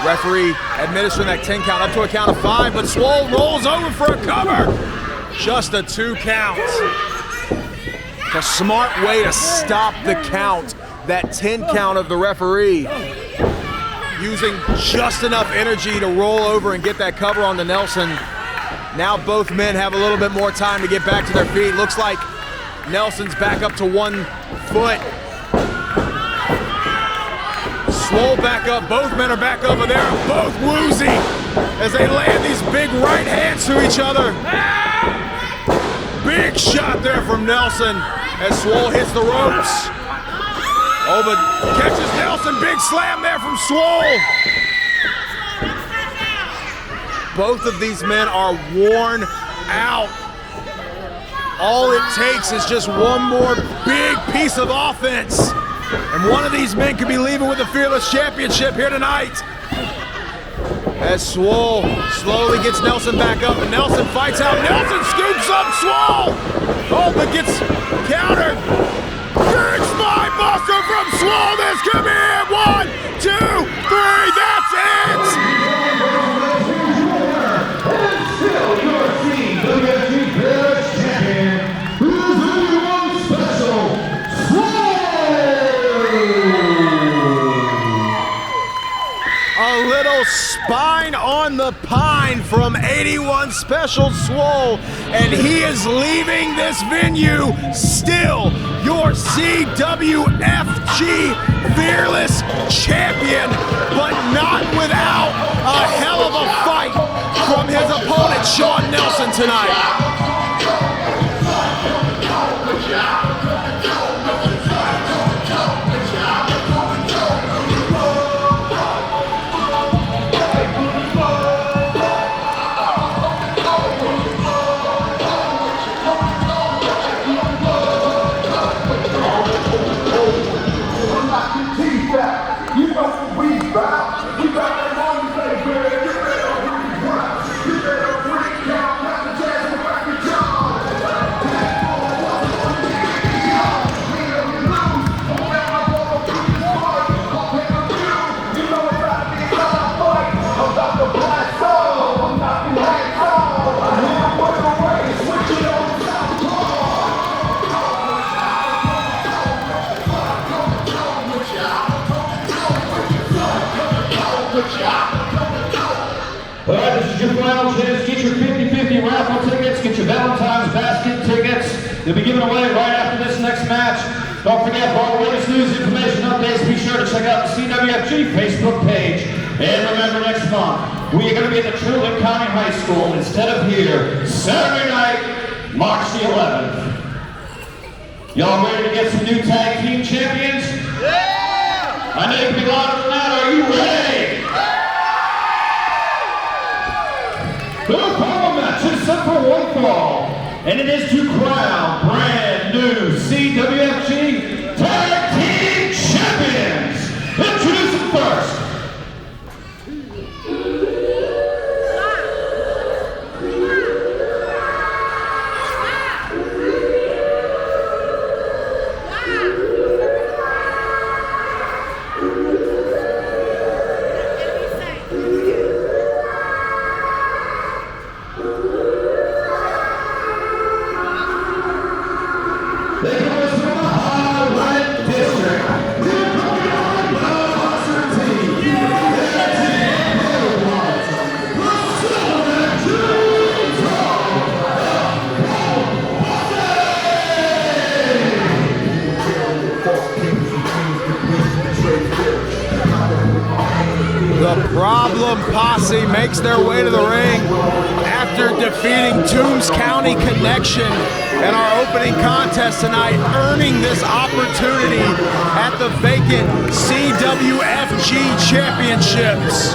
Referee administering that 10 count up to a count of 5, but Swole rolls over for a cover. Just a 2 count. A smart way to stop the count, that 10 count of the referee. Using just enough energy to roll over and get that cover on to Nelson. Now both men have a little bit more time to get back to their feet. Looks like Nelson's back up to 1 foot. Swole back up, both men are back up, and they're both woozy as they land these big right hands to each other. Big shot there from Nelson as Swole hits the ropes. Oh, but catches Nelson, big slam there from Swole. Both of these men are worn out. All it takes is just one more big piece of offense, and one of these men could be leaving with the Fearless Championship here tonight. As Swole slowly gets Nelson back up, and Nelson fights out. Nelson scoops up Swole. Oh, but gets countered. Big spine buster from Swole. This could be it. 1, 2, 3. That's it. spine on the pine from 81 Special Swole, and he is leaving this venue still your CWFG Fearless Champion, but not without a hell of a fight from his opponent, Shawn Nelson, tonight. All right, this is your final chance. Get your 50-50 raffle tickets. Get your Valentine's basket tickets. They'll be given away right after this next match. Don't forget, for all the latest news, information, updates, be sure to check out the CWFG Facebook page. And remember, next month, we are going to be at the Truman County High School instead of here, Saturday night, March the 11th. Y'all ready to get some new tag team champions? Yeah! I know you can be louder than that. Are you ready? The final match is set for one fall, and it is to crown brand new CWFG Tag Team Champions. Introduce them first. The Problem Posse makes their way to the ring after defeating Toombs County Connection in our opening contest tonight, earning this opportunity at the vacant CWFG Championships.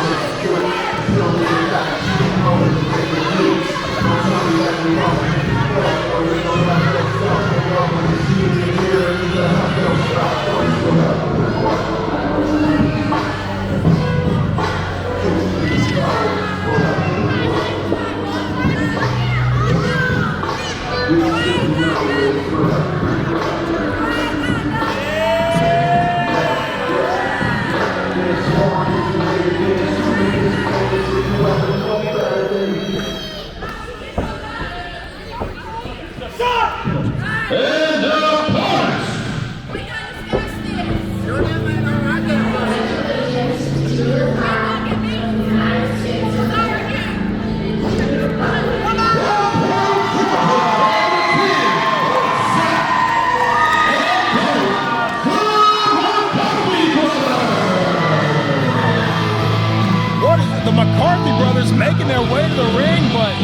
The McCarthy brothers making their way to the ring, but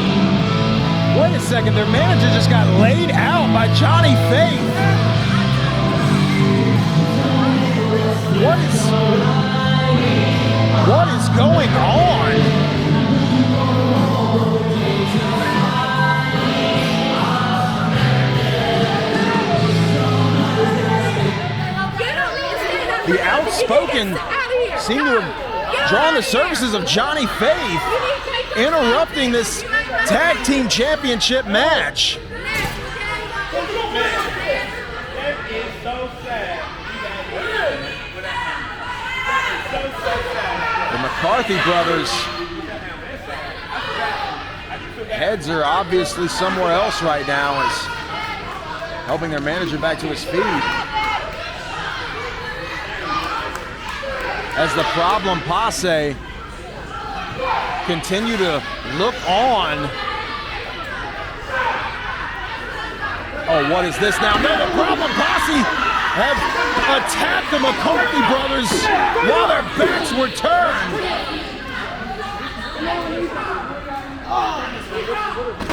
wait a second, their manager just got laid out by Johnny Faith. What is going on? The outspoken seem to have drawn the services of Johnny Faith, interrupting this tag team championship match. That is so sad. The McCarthy brothers' heads are obviously somewhere else right now, as helping their manager back to his feet. As the Problem Posse continue to look on. Oh, what is this now? No, the Problem Posse have attacked the McCarthy brothers while their backs were turned.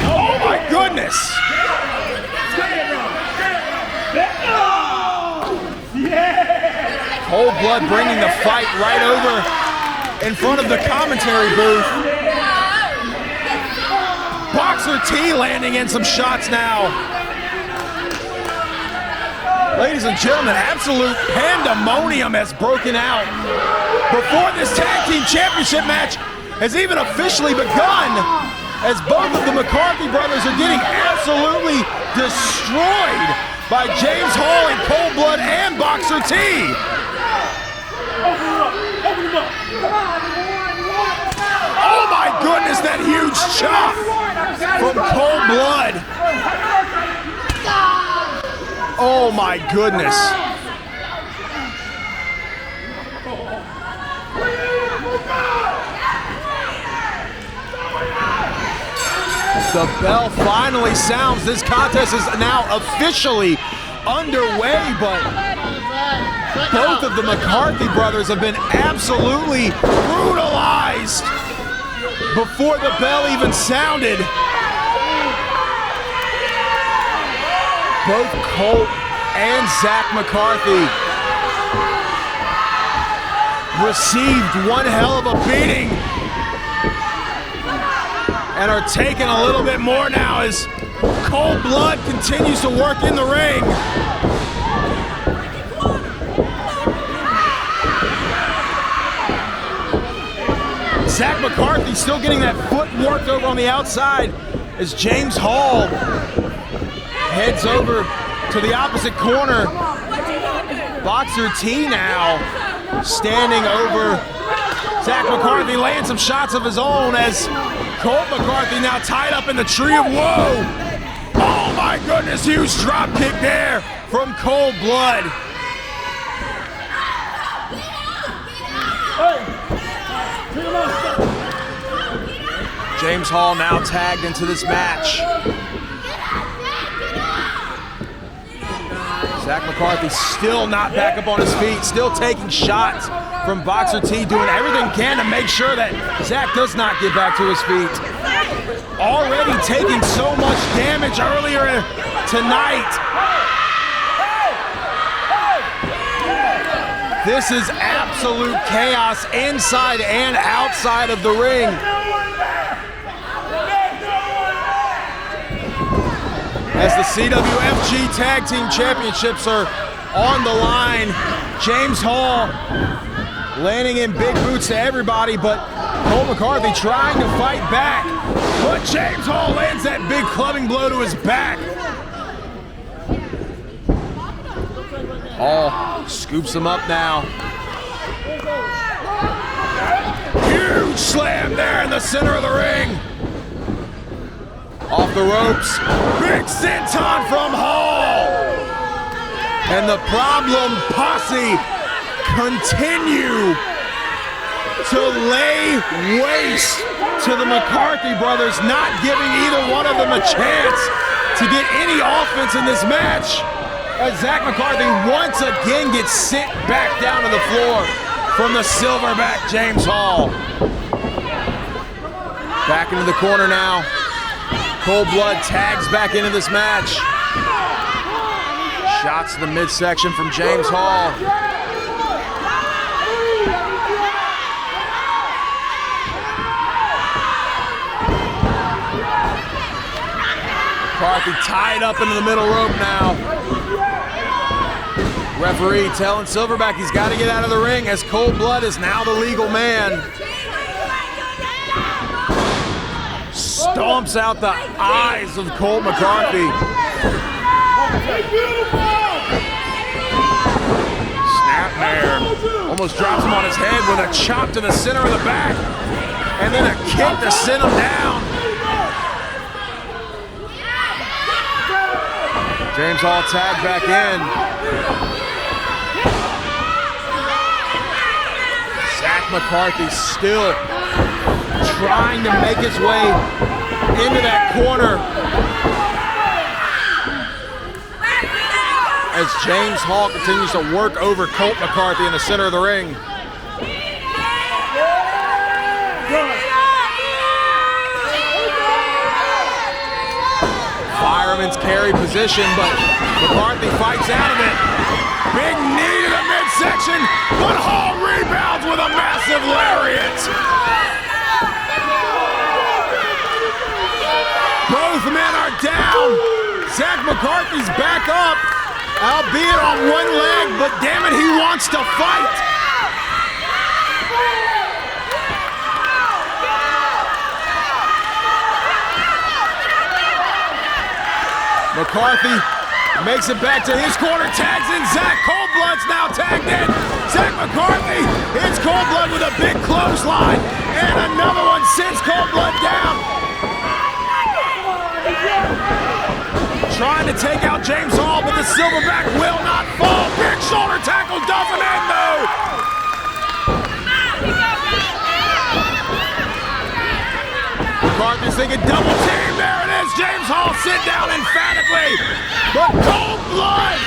Oh my goodness! Cold Blood bringing the fight right over in front of the commentary booth. Boxer T landing in some shots now. Ladies and gentlemen, absolute pandemonium has broken out before this tag team championship match has even officially begun, as both of the McCarthy brothers are getting absolutely destroyed by James Hall and Cold Blood and Boxer T. Oh my goodness, that huge chop from Cold Blood. Oh my goodness. The bell finally sounds. This contest is now officially underway, but both of the McCarthy brothers have been absolutely brutalized before the bell even sounded. Both Colt and Zach McCarthy received one hell of a beating and are taking a little bit more now as Cold Blood continues to work in the ring. Zach McCarthy still getting that foot worked over on the outside as James Hall heads over to the opposite corner. Boxer T now standing over Zach McCarthy, laying some shots of his own as Colt McCarthy now tied up in the tree of woe. Oh my goodness, huge drop kick there from Cold Blood. James Hall now tagged into this match. Zach McCarthy still not back up on his feet, still taking shots from Boxer T, doing everything he can to make sure that Zach does not get back to his feet. Already taking so much damage earlier tonight. This is absolute chaos inside and outside of the ring. As the CWFG Tag Team Championships are on the line, James Hall landing in big boots to everybody, but Colt McCarthy trying to fight back. But James Hall lands that big clubbing blow to his back. Hall scoops him up now. Huge slam there in the center of the ring. Off the ropes, big senton from Hall. And the Problem Posse continue to lay waste to the McCarthy brothers, not giving either one of them a chance to get any offense in this match, as Zach McCarthy once again gets sent back down to the floor from the silverback James Hall. Back into the corner now. Cold Blood tags back into this match. Shots to the midsection from James Hall. McCarthy tied up into the middle rope now. Referee telling Silverback he's got to get out of the ring, as Cold Blood is now the legal man. Stomps out the eyes of Colt McCarthy. Snapmare. Almost drops him on his head with a chop to the center of the back. And then a kick to send him down. James Hall tagged back in. Zach McCarthy still trying to make his way into that corner. As James Hall continues to work over Colt McCarthy in the center of the ring. Fireman's carry position, but McCarthy fights out of it. Big knee to the midsection, but Hall rebounds with a massive lariat. Both men are down. Zach McCarthy's back up, albeit on one leg, but damn it, he wants to fight. McCarthy makes it back to his corner, tags in Zach. Coldblood's now tagged in. Zach McCarthy hits Coldblood with a big clothesline, and another one sends Coldblood down. Trying to take out James Hall, but the Silverback will not fall. Big shoulder tackle doesn't end though. McCarthy's thinking double team. There it is. James Hall sit down emphatically. But Coldblood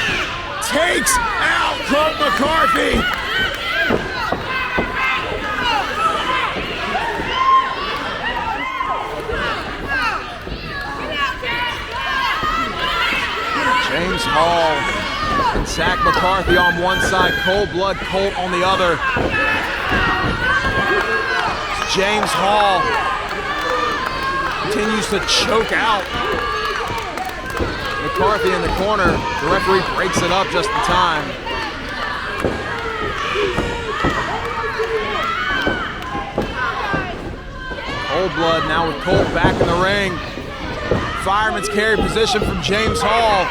takes out Colt McCarthy. James Hall and Zach McCarthy on one side, Coldblood Colt on the other. James Hall continues to choke out McCarthy in the corner. The referee breaks it up just in time. Coldblood now with Colt back in the ring. Fireman's carry position from James Hall.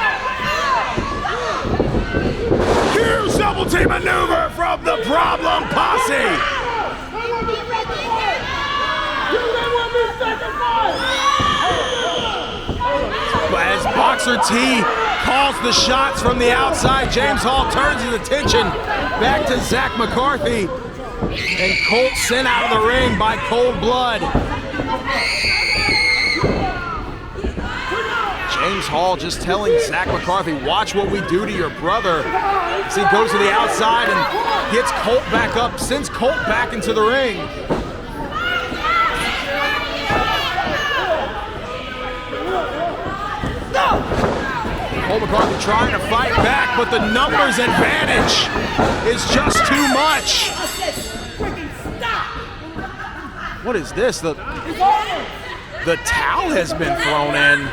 Huge double team maneuver from the Problem Posse. As Boxer T calls the shots from the outside, James Hall turns his attention back to Zach McCarthy, and Colt sent out of the ring by Coldblood. James Hall just telling Zach McCarthy, watch what we do to your brother. As he goes to the outside and gets Colt back up, sends Colt back into the ring. Colt McCarthy trying to fight back, but the numbers advantage is just too much. What is this? The towel has been thrown in.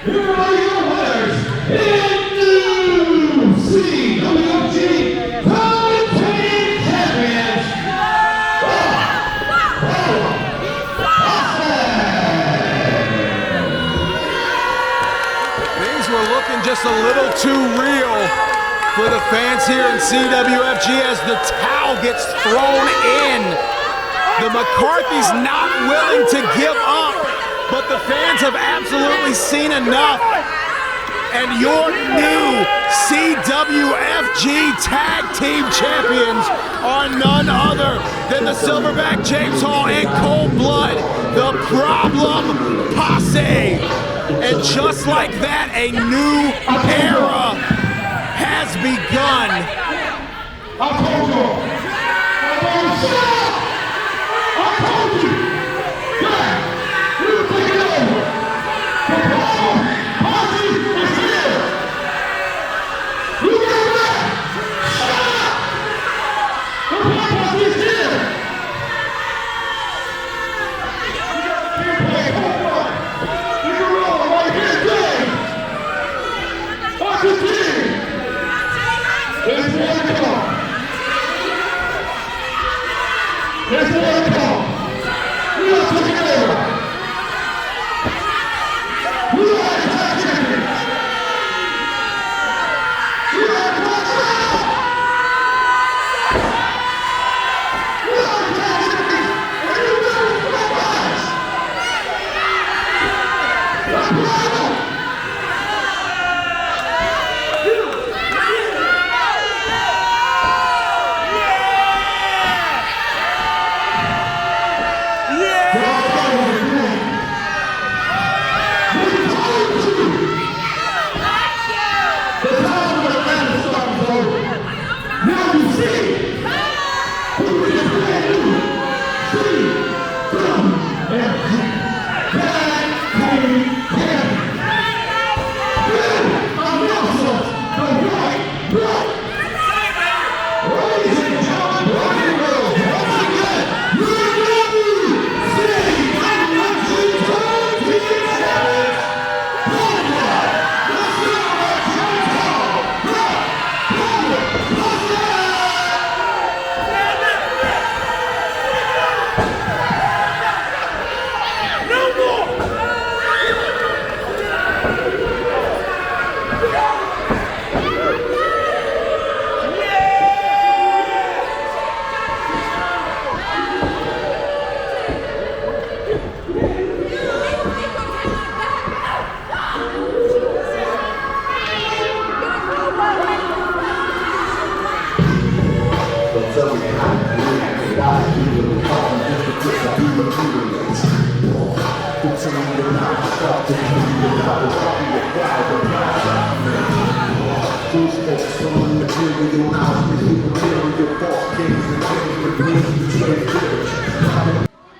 Here are your winners in new CWFG Love Champions. Things were looking just a little too real for the fans here in CWFG as the towel gets thrown in. The McCarthy's not willing to give up, but the fans have absolutely seen enough. And your new CWFG Tag Team Champions are none other than the Silverback James Hall and Coldblood, the Problem Posse. And just like that, a new era has begun. This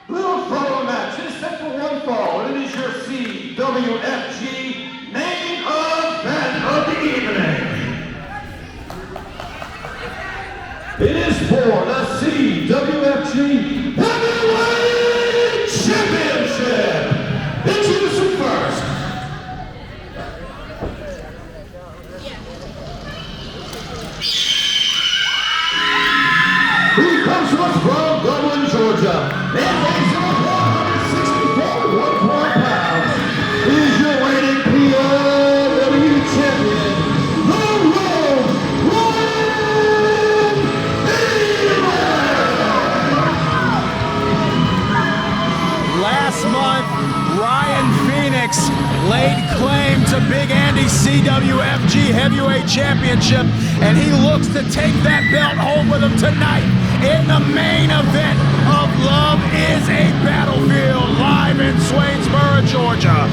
Little follow match is set for one fall, and it is your CWFG main event of the evening. It is for the CWFG Heavyweight Championship. Introducing first. He comes to us from Dublin, Georgia, and weighs in at 164 pounds. He is your reigning POW champion, the World Ryan Last month, Ryan Phoenix laid claim to Big Andy's CWFG Heavyweight Championship, and he looks to take that belt home with him tonight in the main event of Love is a Battlefield, live in Swainsboro, Georgia.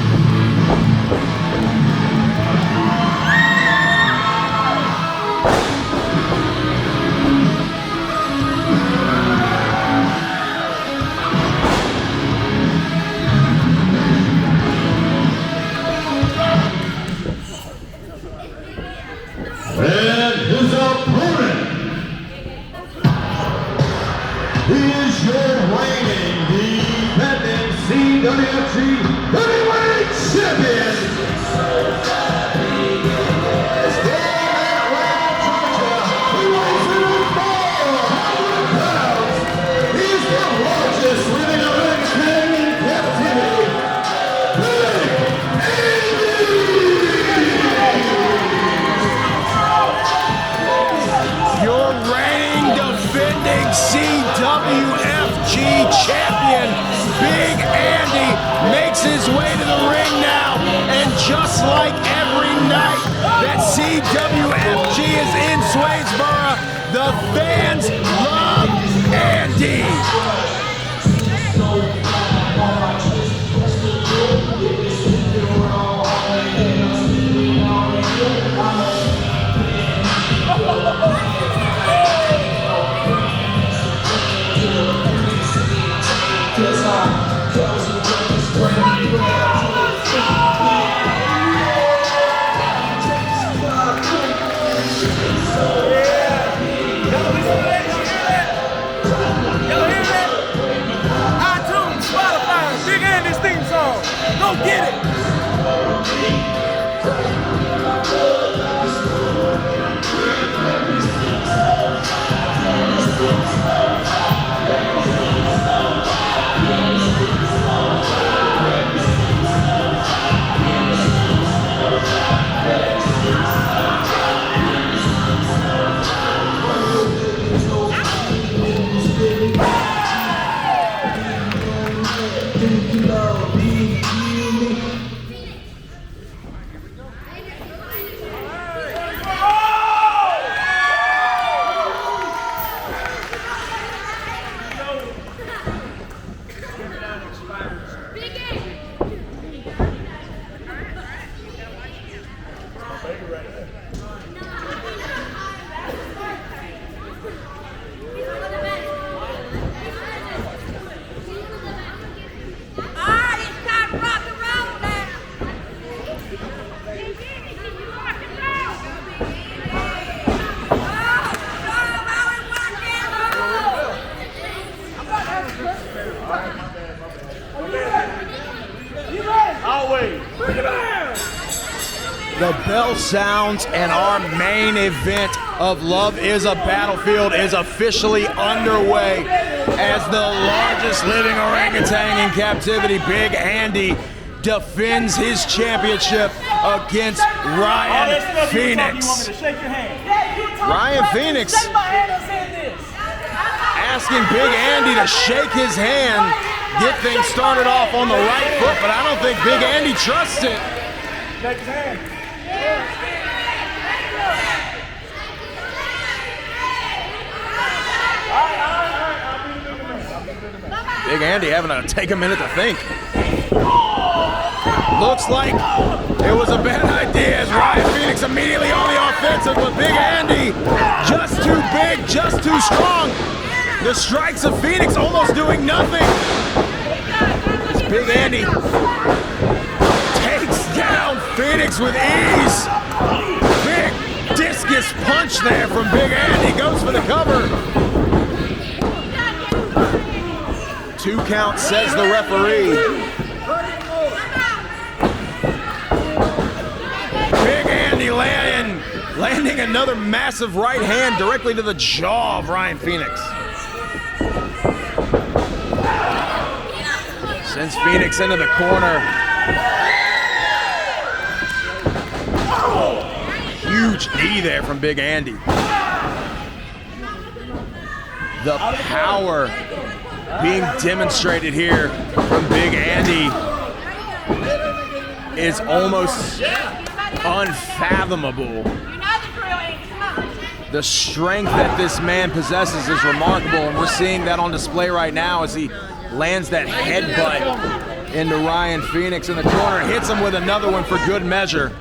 And his opponent, he is your reigning defending CWFG Heavyweight Champion. His name at Atlanta, Georgia. He weighs in at 400 pounds. He is the largest living American in captivity. Big Your reigning defending CWFG champion, Big Andy, makes his way to the ring now. And just like every night that CWFG is in Swainsboro, the fans love Andy. Go get it! The bell sounds and our main event of Love is a Battlefield is officially underway as the largest living orangutan in captivity, Big Andy, defends his championship against Ryan Phoenix. Ryan Phoenix asking Big Andy to shake his hand, get things started off on the right foot, but I don't think Big Andy trusts it. Shake his hand. Big Andy having to take a minute to think. Looks like it was a bad idea as Ryan Phoenix immediately on the offensive, but Big Andy just too big, just too strong. The strikes of Phoenix almost doing nothing. As Big Andy takes down Phoenix with ease. Big discus punch there from Big Andy, goes for the cover. 2 count, says the referee. Big Andy landing another massive right hand directly to the jaw of Ryan Phoenix. Sends Phoenix into the corner. Huge knee there from Big Andy. The power being demonstrated here from Big Andy is almost unfathomable. The strength that this man possesses is remarkable, and we're seeing that on display right now as he lands that headbutt into Ryan Phoenix in the corner, hits him with another one for good measure.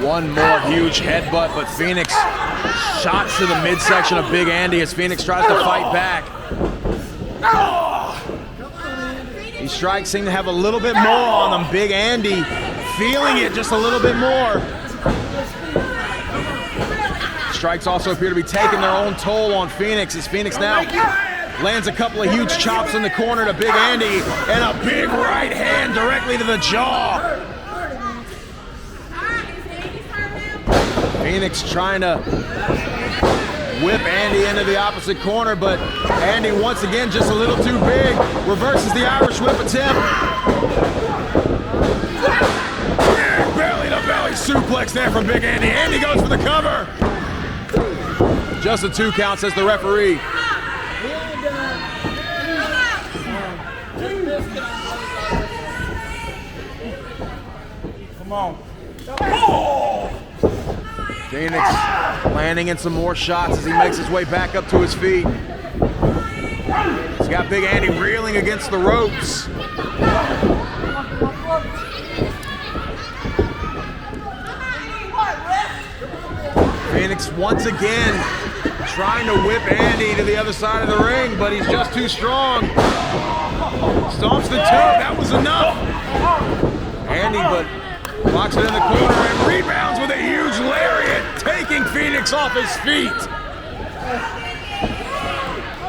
One more huge headbutt, but Phoenix shots to the midsection of Big Andy as Phoenix tries to fight back. These strikes seem to have a little bit more on them. Big Andy feeling it just a little bit more. Strikes also appear to be taking their own toll on Phoenix as Phoenix now lands a couple of huge chops in the corner to Big Andy and a big right hand directly to the jaw. Phoenix trying to whip Andy into the opposite corner, but Andy once again just a little too big. Reverses the Irish whip attempt. Belly to belly suplex there from Big Andy. Andy goes for the cover. Just a 2 count, says the referee. Come on. Phoenix landing in some more shots as he makes his way back up to his feet. He's got Big Andy reeling against the ropes. Phoenix once again trying to whip Andy to the other side of the ring, but he's just too strong. Stomps the 2, that was enough. Andy, but locks it in the corner and rebounds with a huge lariat, taking Phoenix off his feet.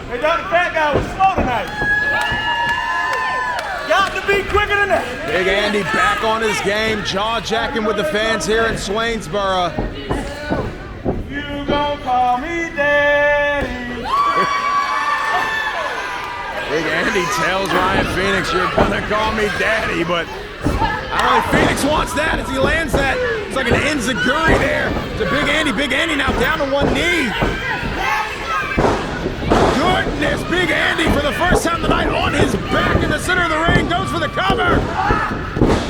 Hey, Dr. Fat Guy was slow tonight. Got to be quicker than that. Big Andy back on his game, jaw-jacking with the fans here in Swainsboro. You gon' call me daddy. Big Andy tells Ryan Phoenix, you're gonna call me daddy, but I don't think Phoenix wants that as he lands that. It's like an enziguri there to Big Andy. Big Andy now down to one knee. Goodness, Big Andy for the first time tonight on his back in the center of the ring, goes for the cover.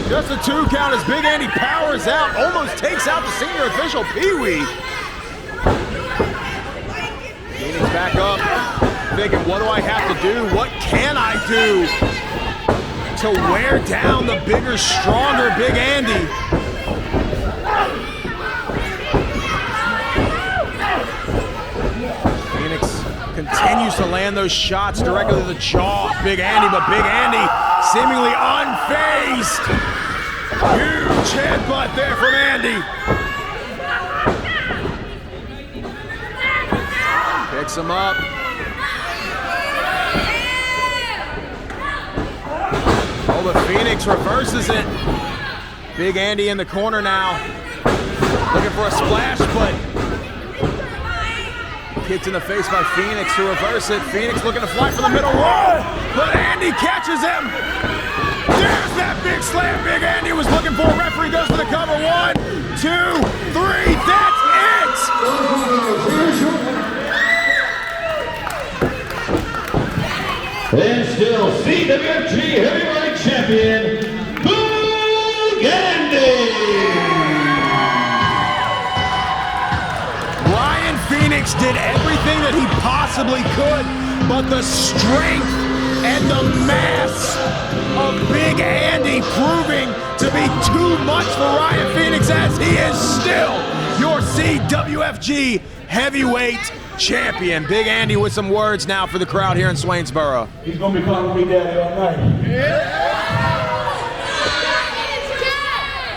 Just a 2 count as Big Andy powers out, almost takes out the senior official, Pee Wee. Phoenix back up, thinking, what do I have to do? What can I do to wear down the bigger, stronger Big Andy? Phoenix continues to land those shots directly to the jaw of Big Andy, but Big Andy seemingly unfazed. Huge headbutt there from Andy. Picks him up. Oh, but Phoenix reverses it. Big Andy in the corner now. Looking for a splash, but kicked in the face by Phoenix to reverse it. Phoenix looking to fly for the middle wall, but Andy catches him. There's that big slam. Big Andy was looking for. Referee goes for the cover. 1, 2, 3. That's it. And still CWFG Heavyweight Champion, Big Andy. Ryan Phoenix did everything that he possibly could, but the strength and the mass of Big Andy proving to be too much for Ryan Phoenix, as he is still your CWFG Heavyweight Champion. Big Andy with some words now for the crowd here in Swainsboro. He's gonna be calling me daddy all night.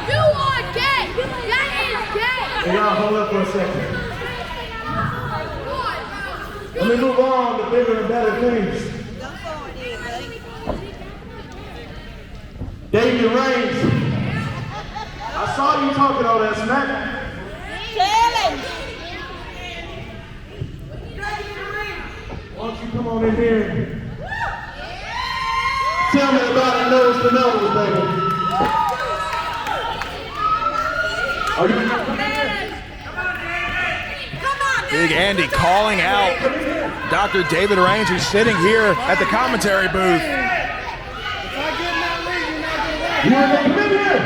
You are gay! That is gay! Hey, y'all hold up for a second. Let me move on to bigger and better things. David Reigns, I saw you talking all that smack. Why don't you come on in here? Tell me about it, nose to nose, baby. Are you come in here? Big Andy calling out Dr. David Reigns, who's sitting here at the commentary booth. You want to come in here?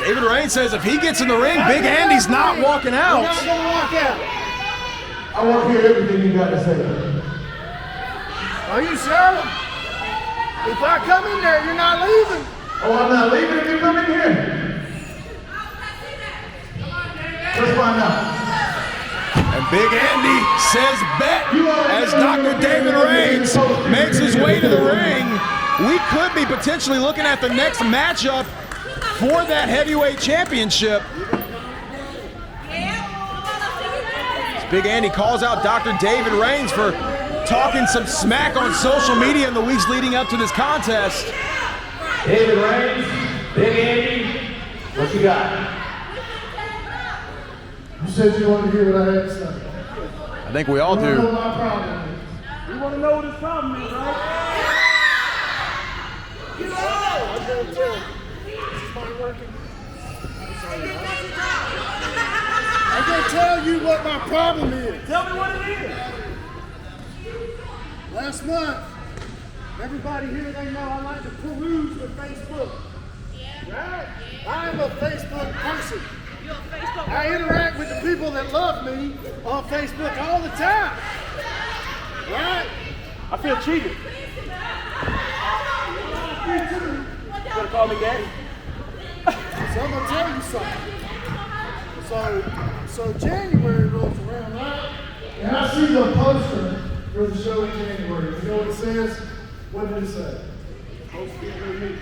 David Reigns says if he gets in the ring, Big Andy's not walking out. You're not going to walk out. I want to hear everything you got to say. Are you sure? If I come in there, you're not leaving. Oh, I'm not leaving if you come in here. Let's find out. And Big Andy says bet as Dr. David Reigns makes his way to the ring. We could be potentially looking at the next matchup for that heavyweight championship. As Big Andy calls out Dr. David Reigns for talking some smack on social media in the weeks leading up to this contest. David Reigns, Big Andy, what you got? You said you wanted to hear what I had to say. I think we all You want to know do. my problem is? You want to know what his problem is, right? You know! I'm going to tell you. This is my working. I'm going to tell you what my problem is. Tell me what it is. Last month, everybody here, they know I like to peruse with Facebook. Right? I am a Facebook person. I interact with the people that love me on Facebook all the time. Right? I feel cheated. You too. You wanna call me daddy? So I'm gonna tell you something. So January rolls around, right? And I see the poster for the show in January. You know what it says? What did it say? Supposed to be you and me.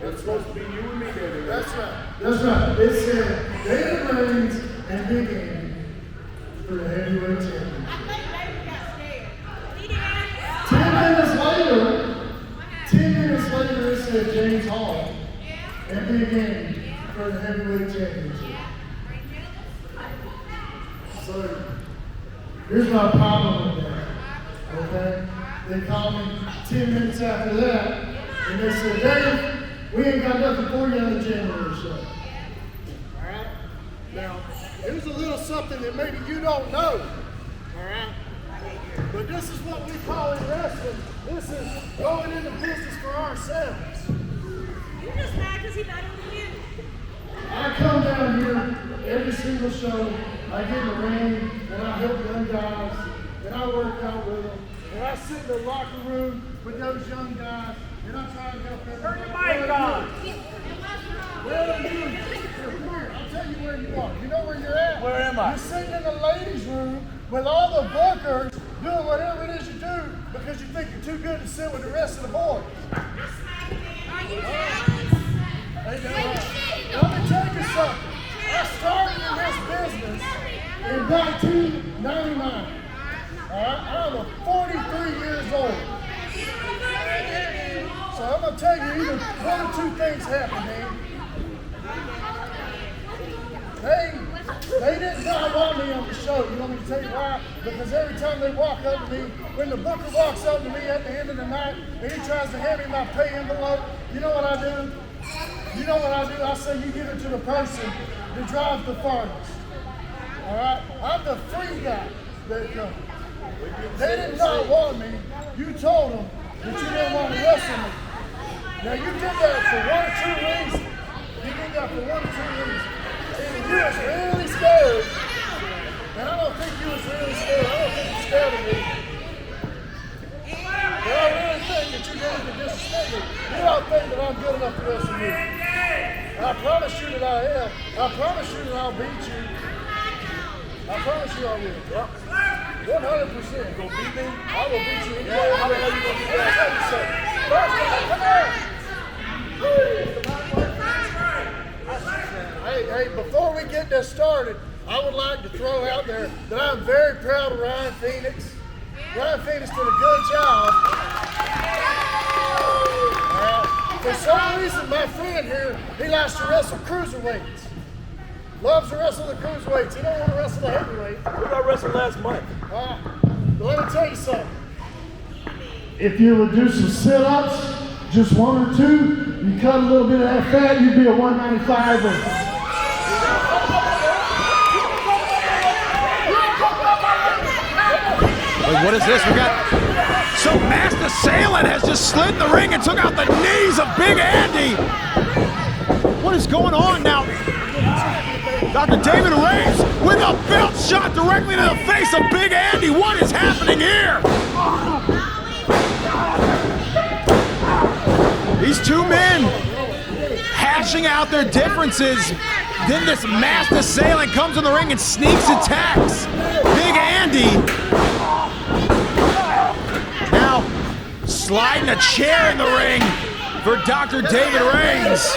It's supposed to be you and me, baby. That's right. That's right. It said David Reigns and Big Andy for the heavyweight championship. 10 minutes later, it said James Hall and Big Andy for the heavyweight championship. So here's my problem with that. Okay? They called me 10 minutes after that, and they said, Dave, we ain't got nothing for you on the January show. All right? Now, here's a little something that maybe you don't know. All right? But this is what we call in wrestling. This is going into business for ourselves. You're just mad because he better than you. I come down here every single show. I get in the ring, and I help young guys, and I work out with them. And I sit in the locker room with those young guys, and I try and help them. Turn your mic on. Where are you? Here, come here. I'll tell you where you are. You know where you're at? Where am I? You're sitting in the ladies' room with all the bookers doing whatever it is you do because you think you're too good to sit with the rest of the boys. Are you jealous? Hey, let me tell you something. I started in this business in 1999. All right? I'm 43 years old. So So I'm going to tell you either one or two things happen, man. They did not want me on the show. You want me to tell you why? Because every time they walk up to me, when the booker walks up to me at the end of the night and he tries to hand me my pay envelope, you know what I do? You know what I do? I say you give it to the person that drives the farthest. All right? I'm the free guy that comes. They did not want me. You told them that you didn't want to wrestle me. Now you did that for one or two reasons. You did that for one or two reasons. And you was really scared. And I don't think you was really scared. I don't think you're scared of me. But I really think that you did it to disrespect me. You don't think that I'm good enough to wrestle you. And I promise you that I am. I promise you that I'll beat you. I promise you I will. Yep. 100%. You gonna beat me? I will beat you anyway. How the hell you gonna do that? Hey, before we get this started, I would like to throw out there that I'm very proud of Ryan Phoenix. Ryan Phoenix did a good job. For some reason, my friend here, he likes to wrestle cruiserweights. Loves to wrestle the cruiserweights. He don't want to wrestle the heavyweights. Who got wrestled last month? But let me tell you something. If you would do some sit-ups, just one or two, you cut a little bit of that fat, you'd be a 195er. Wait, what is this? We got... So Master Assailant has just slid in the ring and took out the knees of Big Andy. What is going on now? Dr. David Reigns with a belt shot directly to the face of Big Andy. What is happening here? These two men hashing out their differences. Then this Master Assailant comes in the ring and sneaks attacks Big Andy. Now sliding a chair in the ring for Dr. David Reigns.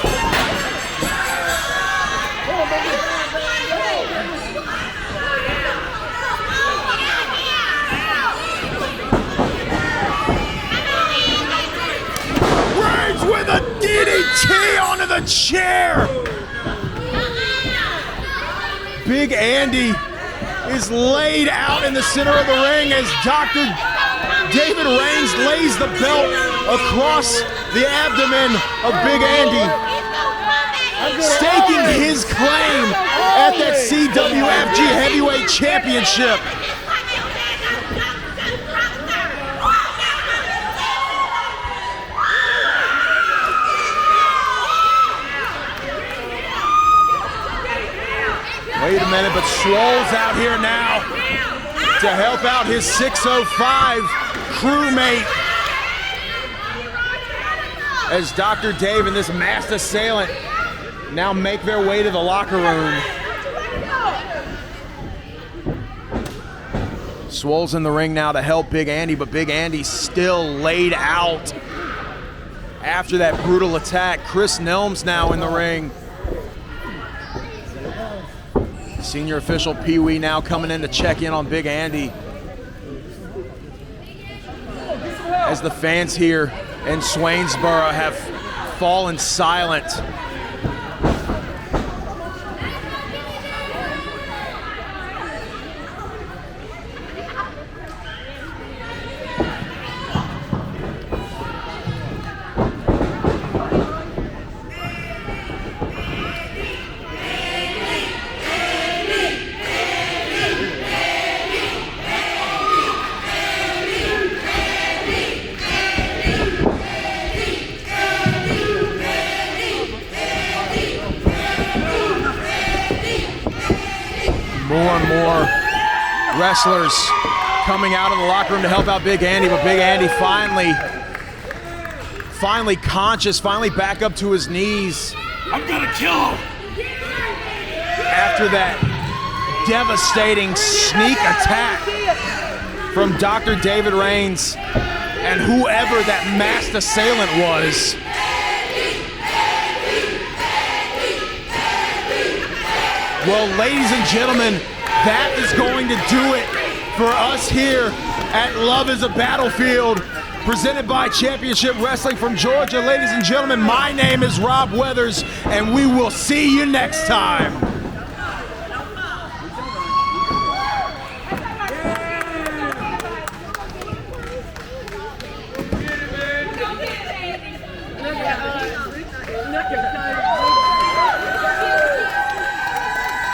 With a DDT onto the chair. Big Andy is laid out in the center of the ring as Dr. David Reigns lays the belt across the abdomen of Big Andy, staking his claim at that CWFG Heavyweight Championship. Wait a minute, but Swole's out here now to help out his 605 crewmate as Dr. Dave and this Master Assailant now make their way to the locker room. Swole's in the ring now to help Big Andy, but Big Andy's still laid out after that brutal attack. Chris Nelms now in the ring. Senior official Pee Wee now coming in to check in on Big Andy. As the fans here in Swainsboro have fallen silent. More and more wrestlers coming out of the locker room to help out Big Andy, but Big Andy finally conscious, finally back up to his knees. I'm gonna kill him. After that devastating sneak attack from Dr. David Reigns and whoever that masked assailant was. Well, ladies and gentlemen, that is going to do it for us here at Love is a Battlefield. presented by Championship Wrestling from Georgia. Ladies and gentlemen, my name is Rob Weathers, and we will see you next time. Look at